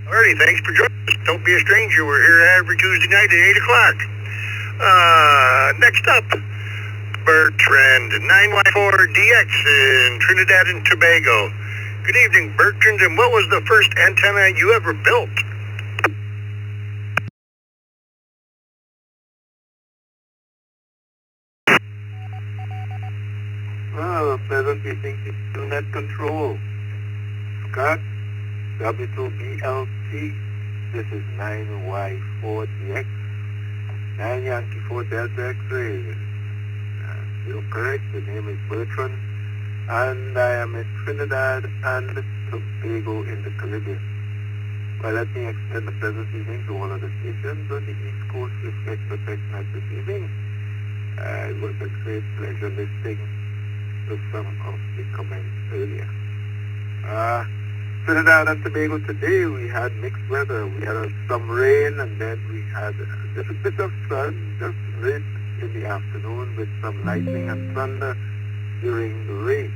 Alrighty, thanks for joining us. Don't be a stranger. We're here every Tuesday night at 8 o'clock. Next up, Bertrand, 9Y4DX in Trinidad and Tobago. Good evening, Bertrand, and what was the first antenna you ever built? Oh, pleasant evening to net control. Scott, W2BLT. This is 9Y4DX. 9 Yankee 4 Delta X-ray. Still correct, the name is Bertrand, and I am in Trinidad and Tobago in the Caribbean. Well, let me extend a pleasant evening to all of the stations on the East Coast Reflector Tech Net this evening. It was a great pleasure listening to some of the comments earlier. Trinidad and Tobago today, we had mixed weather. We had some rain, and then we had a little bit of sun just late in the afternoon with some lightning and thunder during the rain.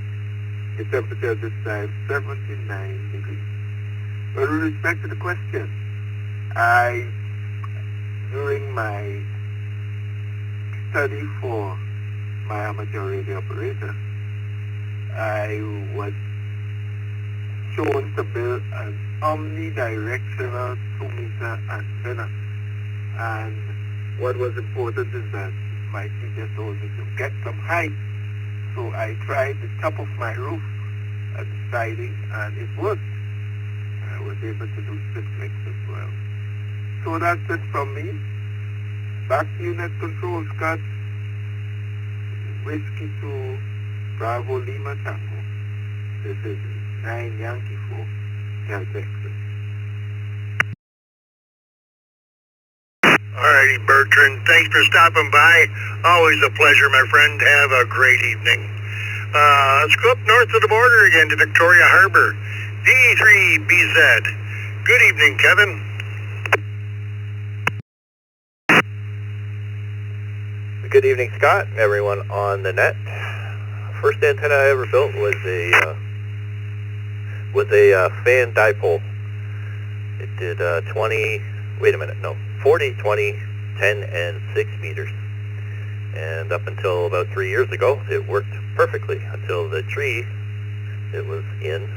The temperature this time, 79 degrees. Well, with respect to the question, during my study for my amateur radio operator, I was shown to build an omnidirectional 2-meter antenna. And what was important is that my teacher told me to get some height. So I tried the top of my roof at the siding, and it worked. I was able to do Sysmex as well. So that's it from me. Back to you, Net Control, Scott. Whiskey to Bravo Lima Tango. This is 9 Yankee 4, Del Texas. Alrighty, Bertrand. Thanks for stopping by. Always a pleasure, my friend. Have a great evening. Let's go up north of the border again to Victoria Harbor. D3BZ. Good evening, Kevin. Good evening, Scott, and everyone on the net. First antenna I ever built was a fan dipole. It did 40, 20, 10, and 6 meters. And up until about 3 years ago, it worked perfectly until the tree it was in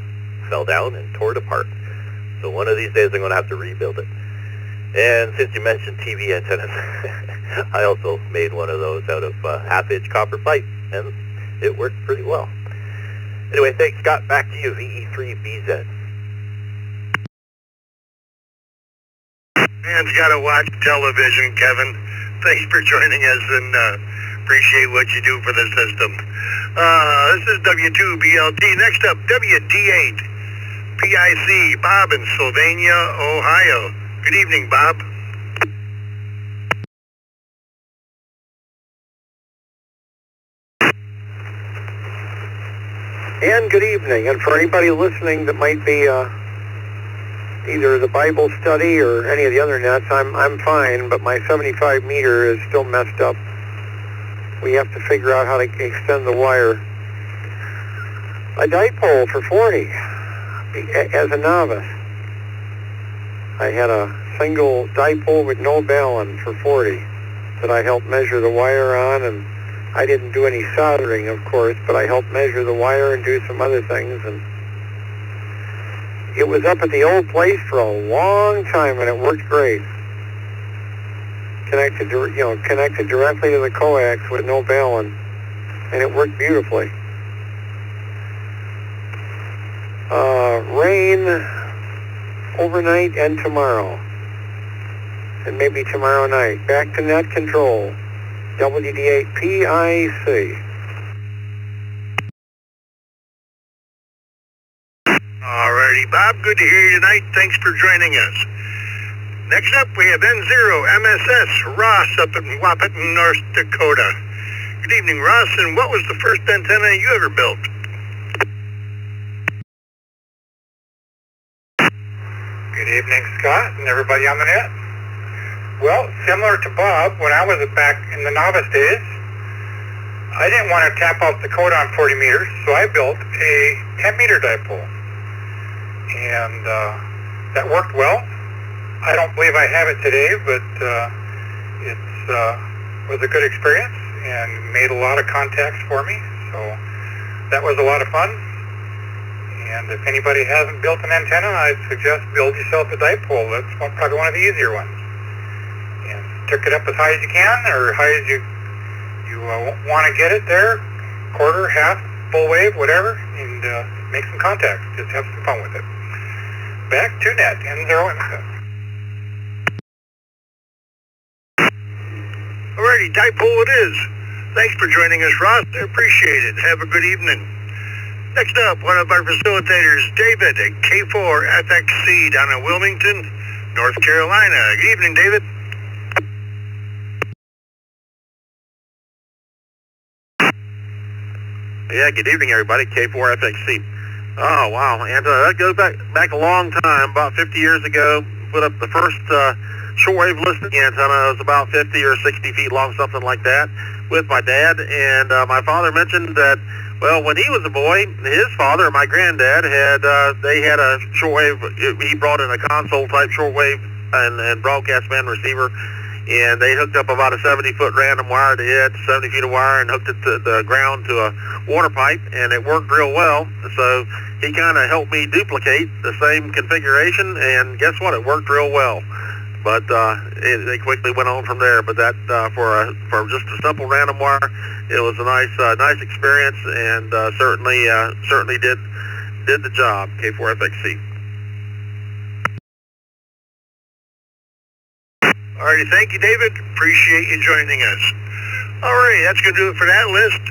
fell down and tore it apart. So one of these days I'm going to have to rebuild it. And since you mentioned TV antennas, I also made one of those out of half-inch copper pipe, and it worked pretty well. Anyway, thanks, Scott. Back to you, VE3BZ. Man's got to watch television, Kevin. Thanks for joining us, and appreciate what you do for the system. This is W2BLT. Next up, WD8 PIC, Bob in Sylvania, Ohio. Good evening, Bob. And good evening. And for anybody listening that might be either the Bible study or any of the other nets, I'm fine, but my 75 meter is still messed up. We have to figure out how to extend the wire. A dipole for 40 as a novice. I had a single dipole with no balun for 40 that I helped measure the wire on, and I didn't do any soldering, of course, but I helped measure the wire and do some other things, and it was up at the old place for a long time, and it worked great. Connected directly to the coax with no balun, and it worked beautifully. Rain overnight and tomorrow, and maybe tomorrow night. Back to net control. WD8 PIC. Alrighty, Bob, good to hear you tonight. Thanks for joining us. Next up, we have N0 MSS Ross up in Wahpeton, North Dakota. Good evening, Ross, and what was the first antenna you ever built? Good evening, Scott, and everybody on the net. Well, similar to Bob, when I was back in the novice days, I didn't want to tap out the code on 40 meters, so I built a 10-meter dipole. And that worked well. I don't believe I have it today, but it was a good experience and made a lot of contacts for me, so that was a lot of fun. And if anybody hasn't built an antenna, I'd suggest build yourself a dipole. That's probably one of the easier ones. And stick it up as high as you can, or high as you want to get it there, quarter, half, full wave, whatever, and make some contacts. Just have some fun with it. Back to net, N0 MSS. Alrighty, dipole it is. Thanks for joining us, Ross. I appreciate it. Have a good evening. Next up, one of our facilitators, David at K4FXC down in Wilmington, North Carolina. Good evening, David. Yeah, good evening, everybody. K4FXC. Oh, wow. And that goes back a long time. About 50 years ago, put up the first shortwave listening antenna. It was about 50 or 60 feet long, something like that, with my dad. And my father mentioned that, well, when he was a boy, his father, my granddad, they had a shortwave. He brought in a console-type shortwave and broadcast band receiver. And they hooked up about a 70-foot random wire to it, 70 feet of wire, and hooked it to the ground to a water pipe, and it worked real well. So he kind of helped me duplicate the same configuration, and guess what? It worked real well. But they quickly went on from there. But that for just a simple random wire, it was a nice experience, and certainly did the job. K4FXC. All righty, thank you, David. Appreciate you joining us. All right, that's going to do it for that list.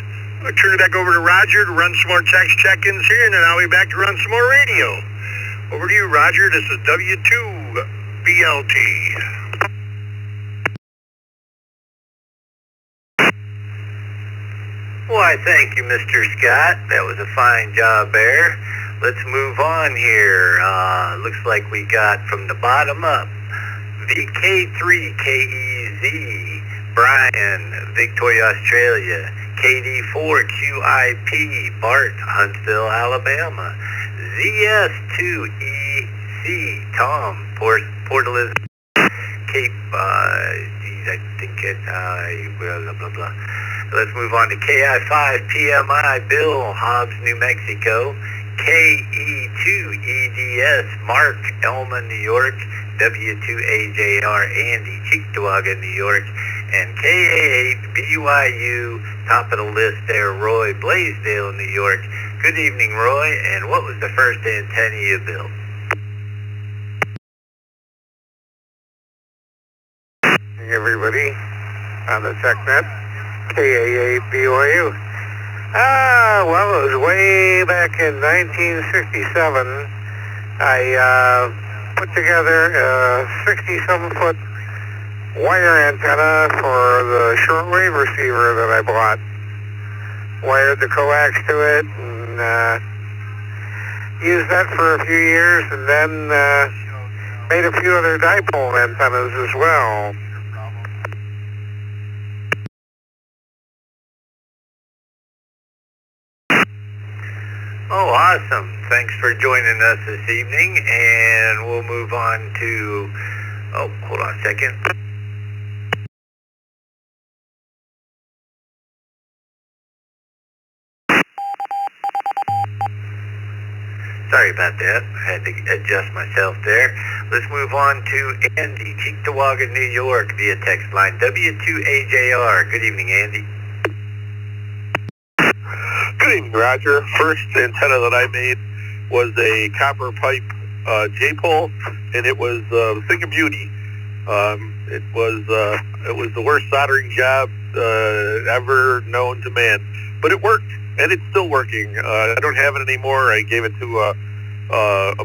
I'll turn it back over to Roger to run some more text check-ins here, and then I'll be back to run some more radio. Over to you, Roger. This is W2BLT. Why, thank you, Mr. Scott. That was a fine job there. Let's move on here. Looks like we got from the bottom up. VK3KEZ, Brian, Victoria, Australia. KD4QIP, Bart, Huntsville, Alabama. ZS2EC, Tom, Port Elizabeth, Cape, I think it, blah, blah, blah. Let's move on to KI5PMI, Bill, Hobbs, New Mexico. KE2EDS, Mark, Elma, New York. W2AJR, Andy, Cheektowaga, New York, and KA8BYU, top of the list there, Roy, Blaisdell, New York. Good evening, Roy, and what was the first antenna you built? Everybody on the Tech Net, KA8BYU. Well, it was way back in 1967. I put together a 67-foot wire antenna for the shortwave receiver that I bought. Wired the coax to it and used that for a few years, and then made a few other dipole antennas as well. Oh, awesome. Thanks for joining us this evening, and we'll move on to, hold on a second. Sorry about that. I had to adjust myself there. Let's move on to Andy, Cheektowaga, New York, via text line W2AJR. Good evening, Andy. Good evening, Roger. First antenna that I made was a copper pipe J-pole, and it was a thing of beauty. It was the worst soldering job ever known to man, but it worked, and it's still working. I don't have it anymore. I gave it to a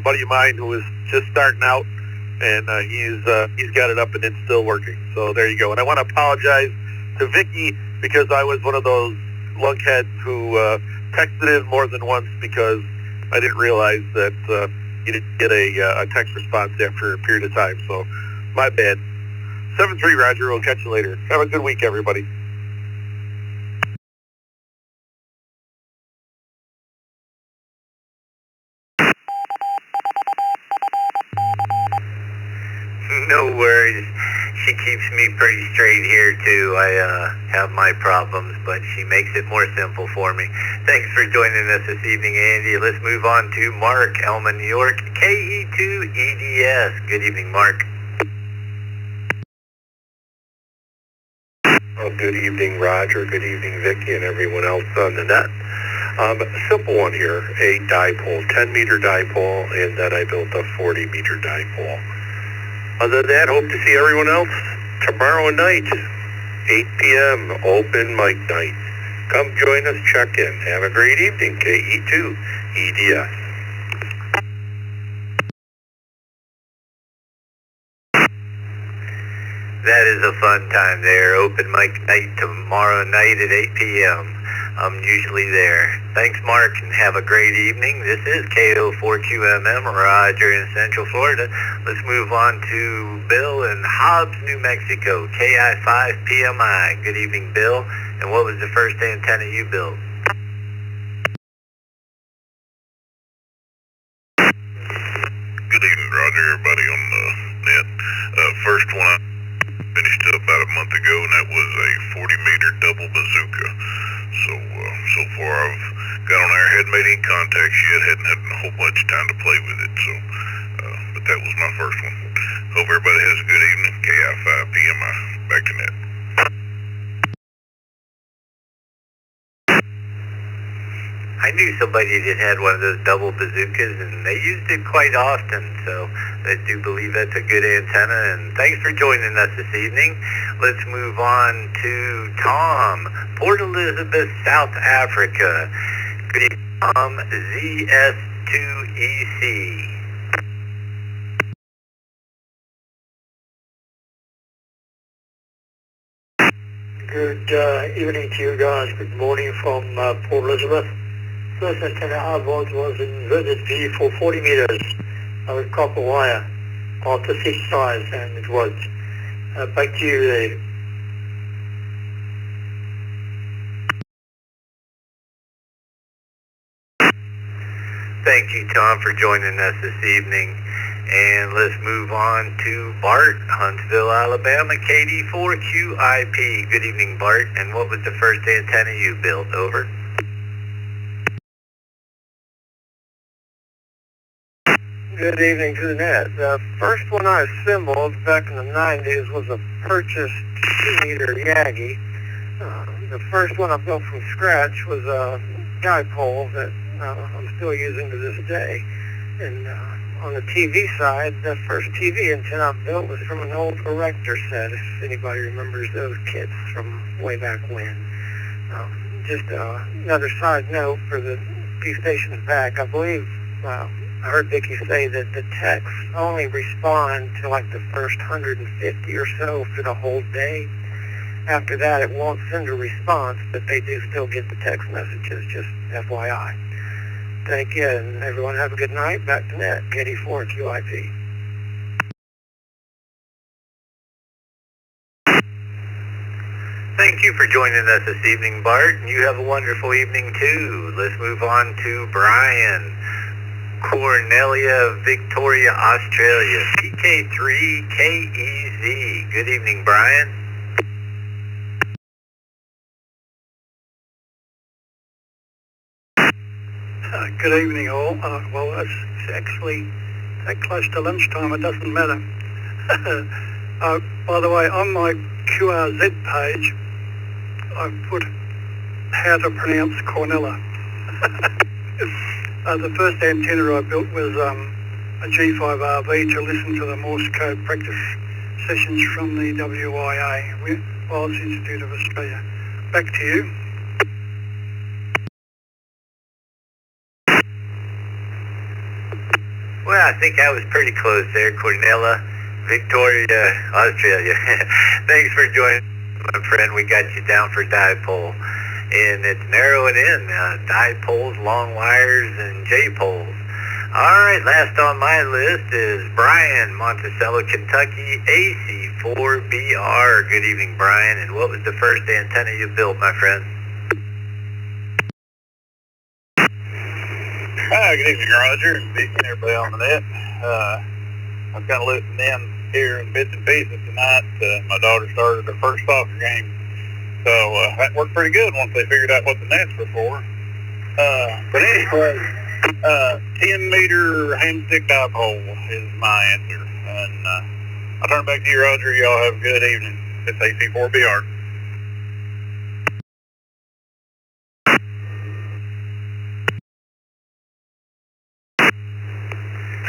buddy of mine who was just starting out, and he's got it up, and it's still working. So there you go. And I want to apologize to Vicky because I was one of those lunkheads who texted in more than once because I didn't realize that you didn't get a text response after a period of time. So my bad. 7-3, Roger. We'll catch you later. Have a good week, everybody. No worries. She keeps me pretty straight here, too. I have my problems, but she makes it more simple for me. Thanks for joining us this evening, Andy. Let's move on to Mark, Elma, New York, KE2EDS. Good evening, Mark. Oh, good evening, Roger. Good evening, Vicky, and everyone else on the net. A simple one here, a dipole, 10-meter dipole, and then I built a 40-meter dipole. Other than that, hope to see everyone else tomorrow night, 8 p.m., open mic night. Come join us, check in. Have a great evening, KE2 EDS. That is a fun time there. Open mic night tomorrow night at 8 p.m. I'm usually there. Thanks, Mark, and have a great evening. This is KO4QMM, Roger in Central Florida. Let's move on to Bill in Hobbs, New Mexico, KI5PMI. Good evening, Bill. And what was the first antenna you built? Good evening, Roger, everybody on the net. First one I finished up about a month ago, and that was a 40-meter double bazooka. So far I've got on there, hadn't made any contacts yet, hadn't had a whole bunch of time to play with it, so, but that was my first one. Hope everybody has a good evening. KI5PMI, back to net. I knew somebody that had one of those double bazookas, and they used it quite often, so I do believe that's a good antenna, and thanks for joining us this evening. Let's move on to Tom, Port Elizabeth, South Africa. Good evening, Tom, ZS2EC. Good evening to you guys. Good morning from Port Elizabeth. First antenna I bought was inverted V for 40 meters with copper wire after 6 tries, and it was. Back to you there. Thank you, Tom, for joining us this evening. And let's move on to Bart, Huntsville, Alabama, KD4QIP. Good evening, Bart. And what was the first antenna you built? Over. Good evening to the net. The first one I assembled back in the 90s was a purchased 2-meter Yagi. The first one I built from scratch was a dipole that I'm still using to this day. And on the TV side, the first TV antenna I built was from an old erector set, if anybody remembers those kits from way back when. Just another side note for the P stations back, I believe I heard Vicki say that the texts only respond to like the first 150 or so for the whole day. After that, it won't send a response, but they do still get the text messages, just FYI. Thank you, and everyone have a good night. Back to net, KD4QIP. Thank you for joining us this evening, Bart. And you have a wonderful evening, too. Let's move on to Brian, Cornelia, Victoria, Australia, PK3KEZ. Good evening, Brian. Good evening, all. Well, it's actually that close to lunchtime, it doesn't matter. By the way, on my QRZ page, I put how to pronounce Cornella. The first antenna I built was a G5RV to listen to the Morse code practice sessions from the WIA, Wireless Institute of Australia. Back to you. Well, I think I was pretty close there, Cornella, Victoria, Australia. Thanks for joining, my friend. We got you down for dipole. And it's narrowing in, dipoles, long wires, and J-poles. All right, last on my list is Brian, Monticello, Kentucky, AC4BR. Good evening, Brian. And what was the first antenna you built, my friend? Hi, good evening, Roger, and Vicky and everybody on the net. I'm kind of listening in here in bits and pieces tonight. My daughter started her first soccer game, so that worked pretty good once they figured out what the nets were for. But anyway, 10-meter hand-stick dipole is my answer. And I'll turn it back to you, Roger. Y'all have a good evening. It's AC4BR.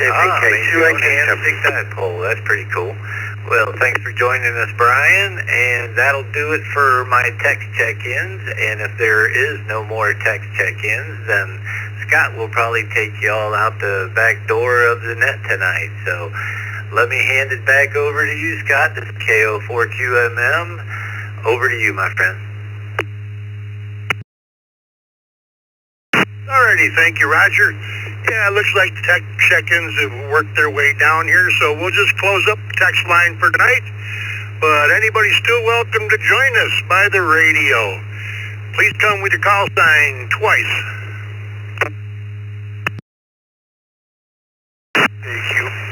Big dipole. That's pretty cool. Well, thanks for joining us, Brian, and that'll do it for my text check-ins. And if there is no more text check-ins, then Scott will probably take you all out the back door of the net tonight. So let me hand it back over to you, Scott. This is KO4QMM. Over to you, my friend. Alrighty, thank you, Roger. Yeah, it looks like the tech check-ins have worked their way down here, so we'll just close up the text line for tonight. But anybody's still welcome to join us by the radio. Please come with your call sign twice.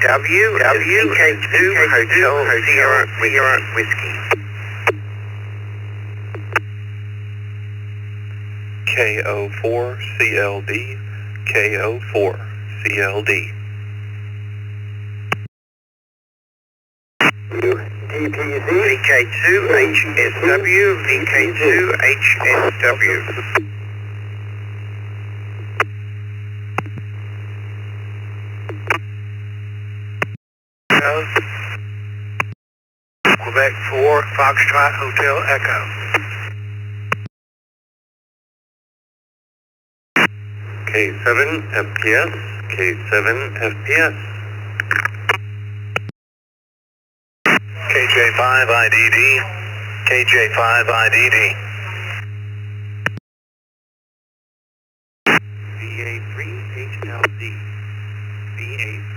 WK2 Hotel Sierra Whiskey. KO4CLD, KO4CLD. DPZ, VK2HSW, VK2HSW. Quebec 4, Foxtrot Hotel Echo. K7 FPS, K7 FPS. KJ5 IDD, KJ5 IDD. VA3 HLD, VA3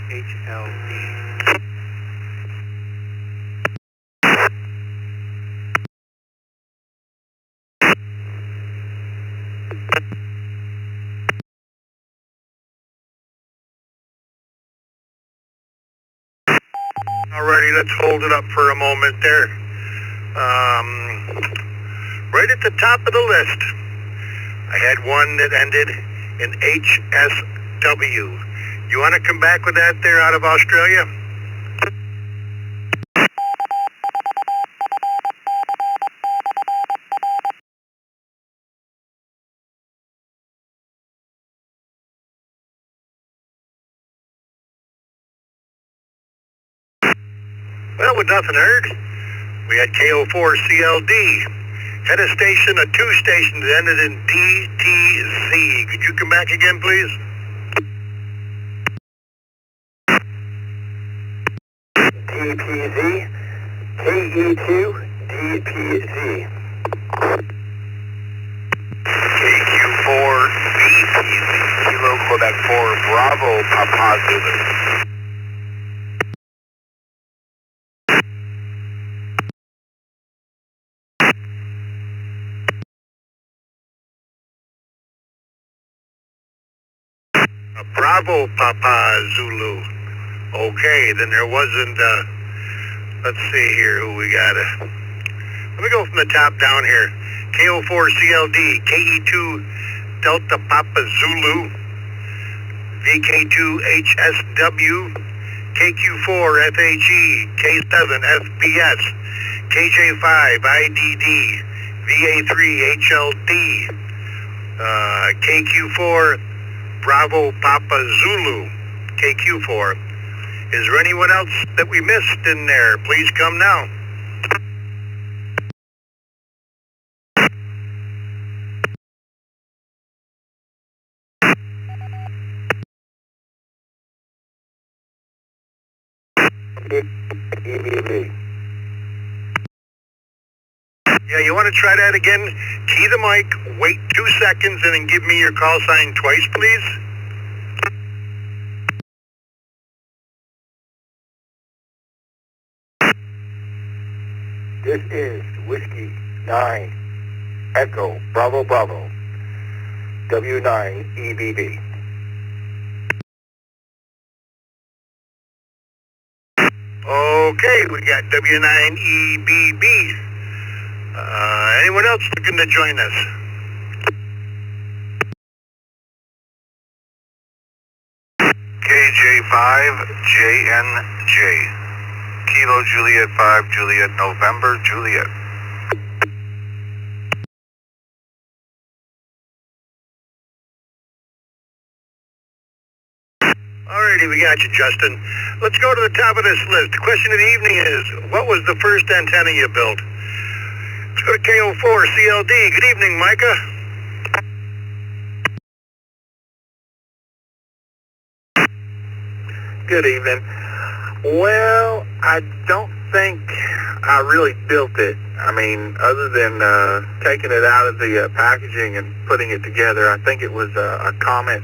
HLD. Alrighty, let's hold it up for a moment there. Right at the top of the list, I had one that ended in HSW. You want to come back with that there out of Australia? Well, with nothing heard, we had KO4CLD. Had a station, a 2 station that ended in DTZ. Could you come back again, please? DPZ, KE2, DPZ. KQ4 BPZ, Kilo Quebec 4, Bravo Papa Zulu. Bravo Papa Zulu. Okay, then there wasn't, let's see here who we got. Let me go from the top down here. KO4CLD, KE2 Delta Papa Zulu, VK2HSW, KQ4 FHE, K7 FPS, KJ5 IDD, VA3 HLD, KQ4 Bravo Papa Zulu, KQ4. Is there anyone else that we missed in there? Please come now. Yeah, you want to try that again? Key the mic, wait 2 seconds, and then give me your call sign twice, please. This is Whiskey 9, Echo, Bravo Bravo, W9 EBB. Okay, we got W9EBB. Anyone else looking to join us? KJ5JNJ, Kilo Juliet 5, Juliet November, Juliet. Alright, Alrighty, we got you, Justin. Let's go to the top of this list. The question of the evening is, what was the first antenna you built? Let's go to KO4 CLD. Good evening, Micah. Good evening. Well, I don't think I really built it. I mean, other than taking it out of the packaging and putting it together, I think it was a Comet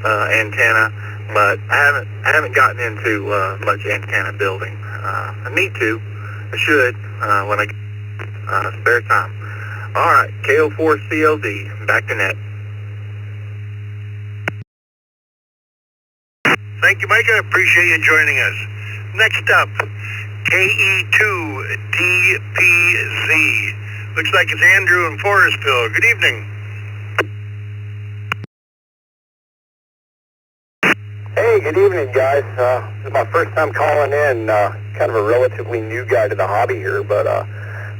antenna, but I haven't gotten into much antenna building. I need to. I should when I get spare time. All right, KO4 CLD, back to net. Thank you, Micah. Appreciate you joining us. Next up, KE2DPZ. Looks like it's Andrew in Forestville. Good evening. Hey, good evening, guys. This is my first time calling in. Kind of a relatively new guy to the hobby here, but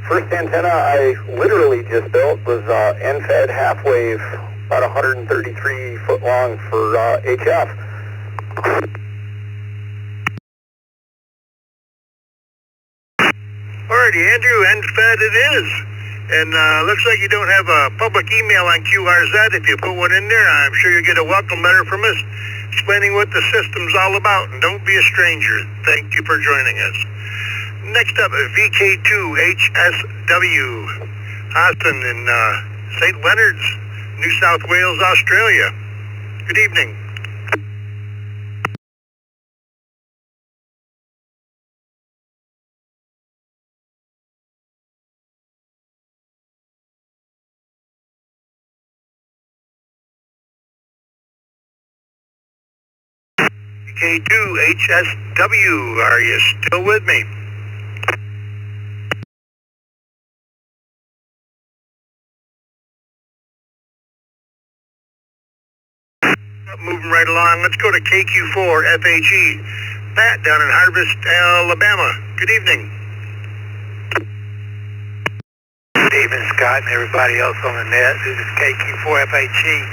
first antenna I literally just built was end-fed half-wave, about 133 foot long for HF. Alrighty, Andrew, end-fed it is. And looks like you don't have a public email on QRZ. If you put one in there, I'm sure you'll get a welcome letter from us explaining what the system's all about. And don't be a stranger. Thank you for joining us. Next up, VK2HSW, Austin in St. Leonard's, New South Wales, Australia. Good evening. VK2HSW, are you still with me? Moving right along, let's go to KQ4FHE. Pat down in Harvest, Alabama. Good evening. Good evening, Scott, and everybody else on the net. This is KQ4FHE.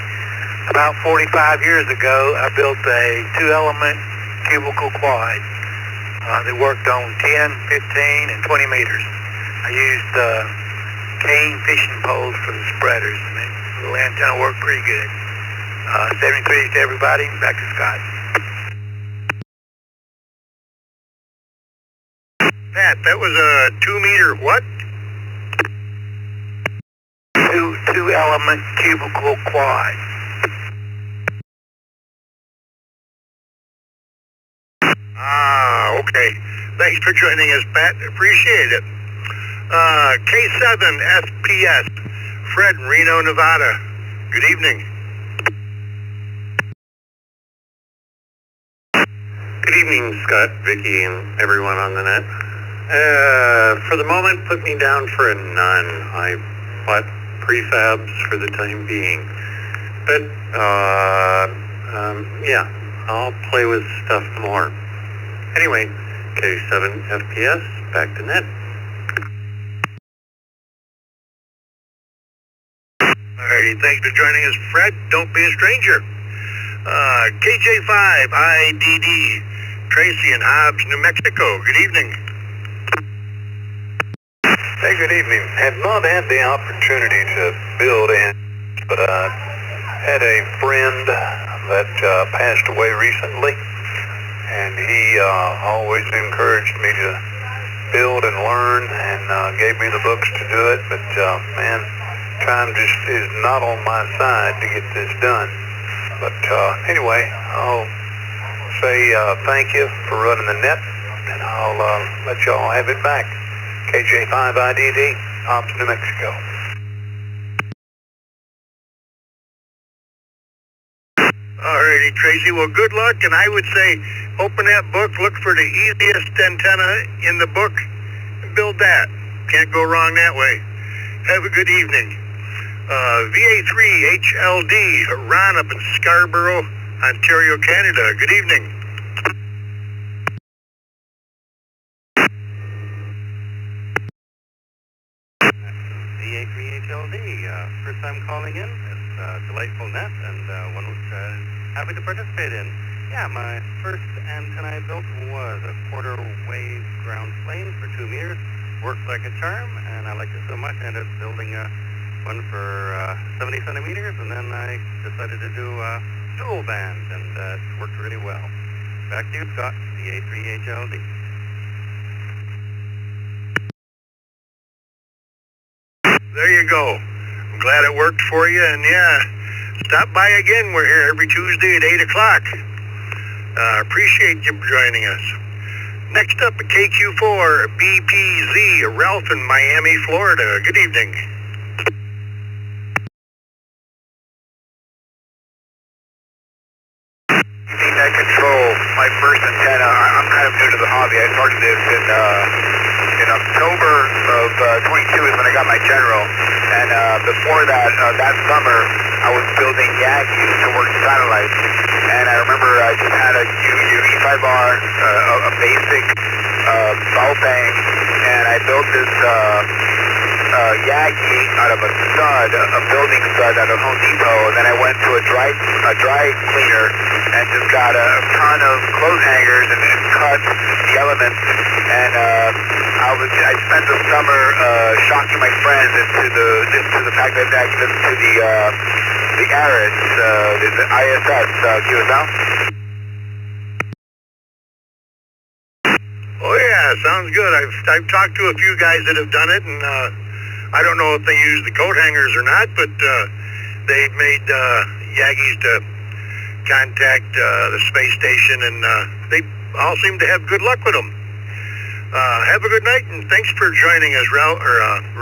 About 45 years ago, I built a 2-element cubicle quad that worked on 10, 15, and 20 meters. I used cane fishing poles for the spreaders, and the little antenna worked pretty good. 73 to everybody. Back to Scott. Pat, that was a 2-meter what? 2-element cubicle quad. Ah, okay. Thanks for joining us, Pat. Appreciate it. K7FPS, Fred in Reno, Nevada. Good evening. Good evening, Scott, Vicky, and everyone on the net. For the moment, put me down for a none. I bought prefabs for the time being. But, yeah, I'll play with stuff more. Anyway, K7 FPS, back to net. Alrighty, thanks for joining us, Fred. Don't be a stranger. KJ5IDD, Tracy in Hobbs, New Mexico. Good evening. Hey, good evening. Have not had the opportunity to build in, but I had a friend that passed away recently, and he always encouraged me to build and learn, and gave me the books to do it, but man, time just is not on my side to get this done. But anyway, I'll say thank you for running the net, and I'll let y'all have it back. KJ5IDD, Hobbs, New Mexico. Alrighty, Tracy. Well, good luck, and I would say open that book, look for the easiest antenna in the book, and build that. Can't go wrong that way. Have a good evening. VA3HLD, Ron up in Scarborough, Ontario, Canada. Good evening. VA3HLD, first time calling in. It's delightful net, and one was happy to participate in. Yeah, my first antenna I built was a quarter wave ground plane for 2 meters. Worked like a charm, and I liked it so much I ended up building one for 70 centimeters, and then I decided to do dual band, and it worked really well. Back to you, Scott, the A3HLD. There you go. I'm glad it worked for you, and yeah, stop by again. We're here every Tuesday at 8 o'clock. Appreciate you joining us. Next up, at KQ4, BPZ, Ralph in Miami, Florida. Good evening. Net control, my first antenna. I'm kind of new to the hobby. I started this in October of 22 is when I got my general, and before that, that summer, I was building Yankees to work satellites, and I remember I just had a E5R, a basic ball bank, and I built this Yagi out of a stud, a building stud at a Home Depot, and then I went to a dry cleaner and just got a ton of clothes hangers and cut the elements, and I spent the summer shocking my friends into the fact that I could listen to the ARIS, the ISS QSL. Oh yeah, sounds good. I've talked to a few guys that have done it, and I don't know if they use the coat hangers or not, but they've made Yagis to contact the space station, and they all seem to have good luck with them. Have a good night, and thanks for joining us, Ralph, I'm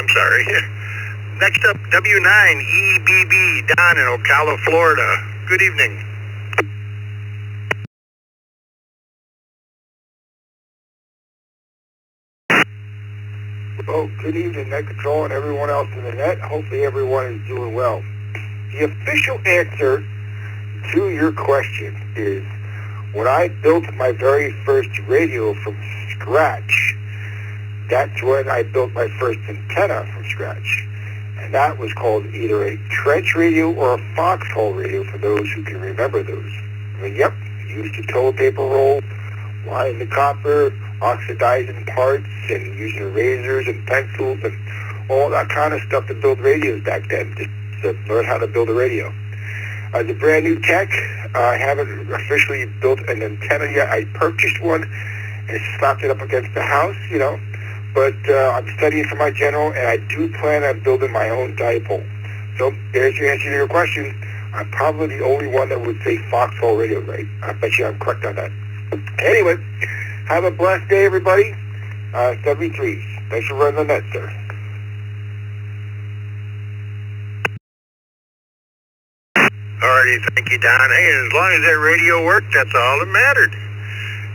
sorry. Next up, W9EBB, Don in Ocala, Florida. Good evening. Well, good evening, Net Control and everyone else in the net. Hopefully everyone is doing well. The official answer to your question is when I built my very first radio from scratch, that's when I built my first antenna from scratch. And that was called either a trench radio or a foxhole radio for those who can remember those. I mean, yep, used a toilet paper roll, line the copper, oxidizing parts, and using razors and pencils and all that kind of stuff to build radios back then, just to learn how to build a radio. As a brand new tech, I haven't officially built an antenna yet. I purchased one and slapped it up against the house, you know, but I'm studying for my general, and I do plan on building my own dipole. So there's your answer to your question. I'm probably the only one that would say foxhole radio, right? I bet you I'm correct on that. Anyway, have a blessed day, everybody. 73. Thanks for running the net, sir. Alrighty, thank you, Don. Hey, as long as that radio worked, that's all that mattered.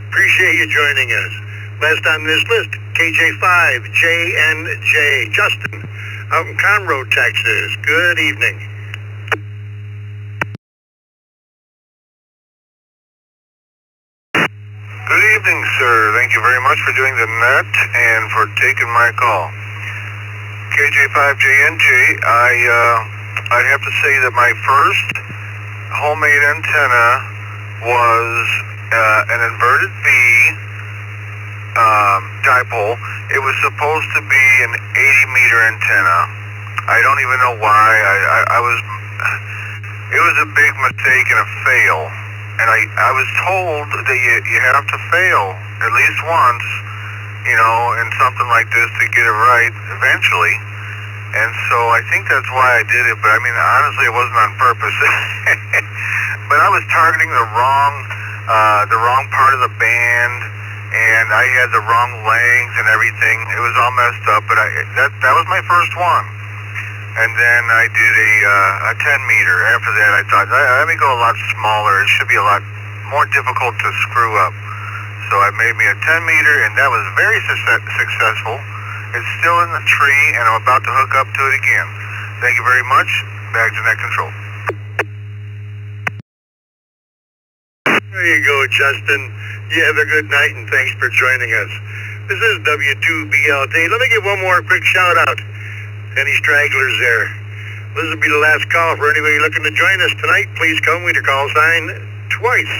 Appreciate you joining us. Last on this list, KJ5JNJ, Justin, out in Conroe, Texas. Good evening. Good evening, sir. Thank you very much for doing the net and for taking my call. KJ5JNJ, I'd have to say that my first homemade antenna was an inverted V dipole. It was supposed to be an 80-meter antenna. I don't even know why. It was a big mistake and a fail. And I was told that you have to fail at least once, you know, in something like this to get it right eventually. And so I think that's why I did it. But I mean, honestly, it wasn't on purpose. But I was targeting the wrong part of the band, and I had the wrong length and everything. It was all messed up. But that was my first one. And then I did a 10-meter. After that, I thought, let me go a lot smaller. It should be a lot more difficult to screw up. So I made me a 10-meter, and that was very successful. It's still in the tree, and I'm about to hook up to it again. Thank you very much. Back to Net Control. There you go, Justin. You have a good night, and thanks for joining us. This is W2BLT. Let me give one more quick shout-out. Any stragglers there? This will be the last call for anybody looking to join us tonight. Please come with your call sign twice.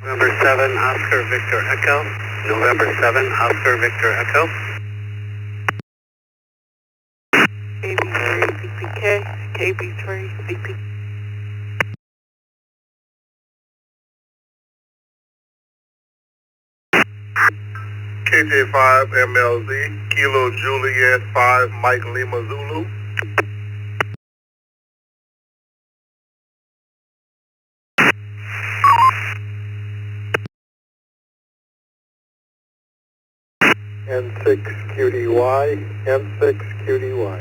November 7, Oscar Victor Echo. November 7, Oscar Victor Echo. KB3 VPK, KB3 VPK. KJ5 MLZ, Kilo Juliet 5, Mike Lima Zulu. N6QDY, N6QDY.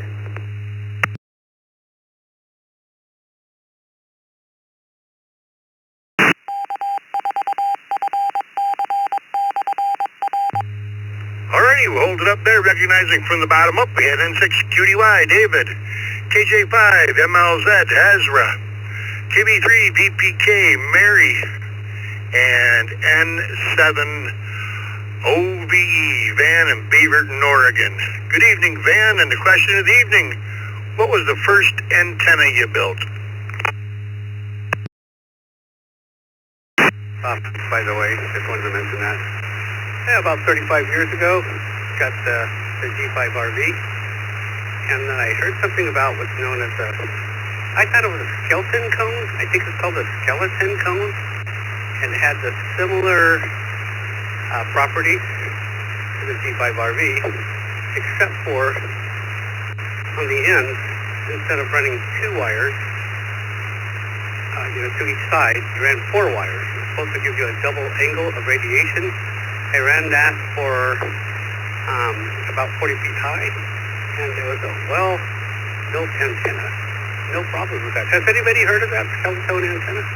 Alrighty, we'll hold it up there, recognizing from the bottom up. We had N6QDY, David, KJ5, MLZ, Ezra, KB3, VPK, Mary, and N7 OVE, Van in Beaverton, Oregon. Good evening, Van, and the question of the evening, what was the first antenna you built? By the way, just wanted to mention that. Yeah, about 35 years ago, got the G5RV, and then I heard something about what's known as I thought it was a skeleton cone. I think it's called a skeleton cone, and it had the similar property to the G5RV, except for on the ends, instead of running 2 wires, to each side, you ran 4 wires. It's supposed to give you a double angle of radiation. I ran that for about 40 feet high, and it was a well-built antenna. No problem with that. Has anybody heard of that skeleton antenna?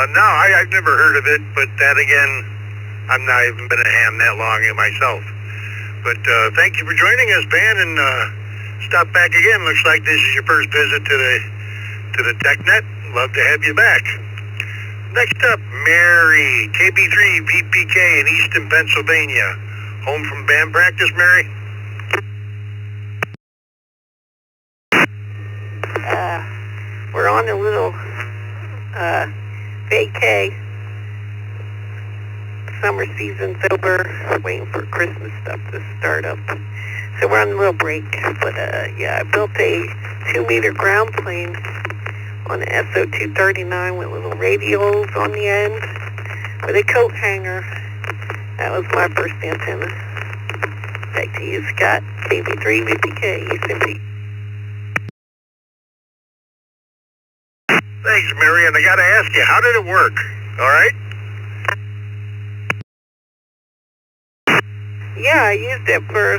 No, I've never heard of it, but that again, I'm not even been a ham that long myself. But thank you for joining us, Van, and stop back again. Looks like this is your first visit to the Tech Net. Love to have you back. Next up, Mary, KB3 VPK in Easton, Pennsylvania. Home from band practice, Mary? We're on a little vacay. Summer season's over. Waiting for Christmas stuff to start up. So we're on a little break. But yeah, I built a 2-meter ground plane on an SO239 with little radios on the end with a coat hanger. That was my first antenna. Back to you, Scott. KB3 VPK, Easton P. Thanks, Mary, and I gotta ask you, how did it work? All right? Yeah, I used it for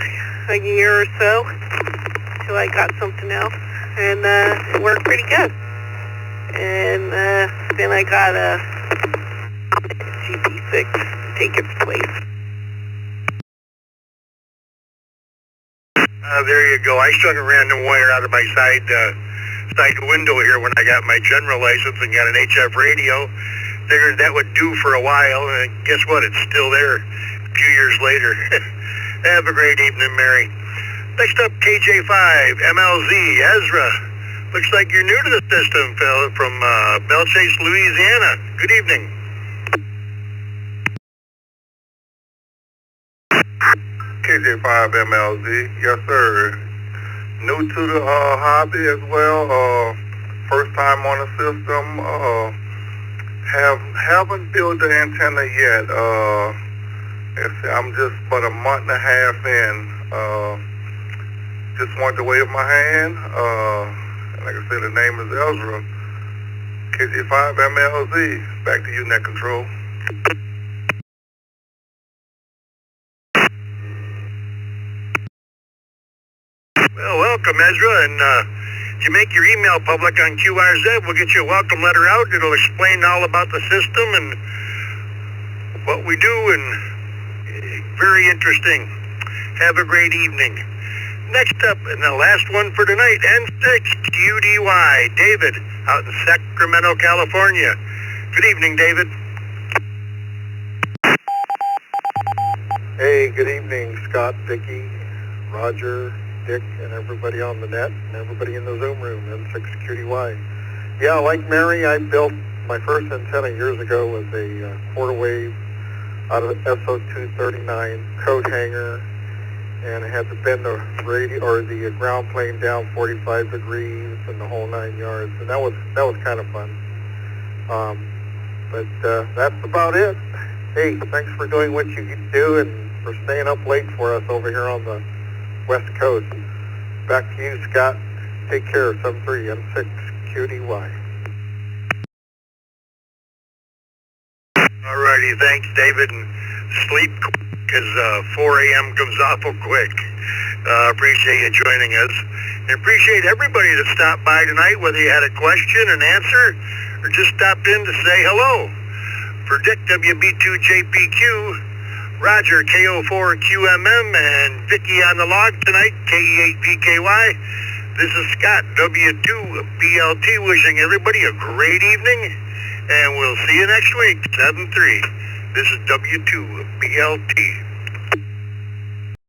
a year or so till I got something else, and it worked pretty good. And then I got a GP6 to take its place. There you go. I strung a random wire out of my side window here when I got my general license and got an HF radio. Figured that would do for a while, and guess what? It's still there a few years later. Have a great evening, Mary. Next up, KJ5, MLZ, Ezra. Looks like you're new to the system, fella, from Belle Chase, Louisiana. Good evening. KJ5 MLZ, yes sir. New to the hobby as well. First time on the system. Haven't built the antenna yet. I'm just about a month and a half in. Just wanted to wave my hand. Like I said, the name is Ezra. KJ5 MLZ. Back to you, Net Control. Well, welcome, Ezra, and If you make your email public on QRZ, we'll get you a welcome letter out. It'll explain all about the system and what we do, and very interesting. Have a great evening. Next up, and the last one for tonight, N6QDY, David, out in Sacramento, California. Good evening, David. Hey, good evening, Scott, Vicki, Roger, Dick, and everybody on the net, and everybody in the Zoom room, N6QDY. Yeah, like Mary, I built my first antenna years ago with a quarter wave out of SO239 coat hanger, and I had to bend the radio or the ground plane down 45 degrees and the whole 9 yards, and that was kind of fun. But that's about it. Hey, thanks for doing what you do and for staying up late for us over here on the West Coast. Back to you, Scott. Take care. 73 M6QDY. Alrighty, thanks, David, and sleep because 4 a.m. comes awful quick. Appreciate you joining us. And appreciate everybody that stopped by tonight, whether you had a question, an answer, or just stopped in to say hello. For Dick, WB2JPQ, Roger, KO4QMM, and Vicky on the log tonight, KE8PKY. This is Scott, W2BLT, wishing everybody a great evening. And we'll see you next week, 7-3. This is W2BLT.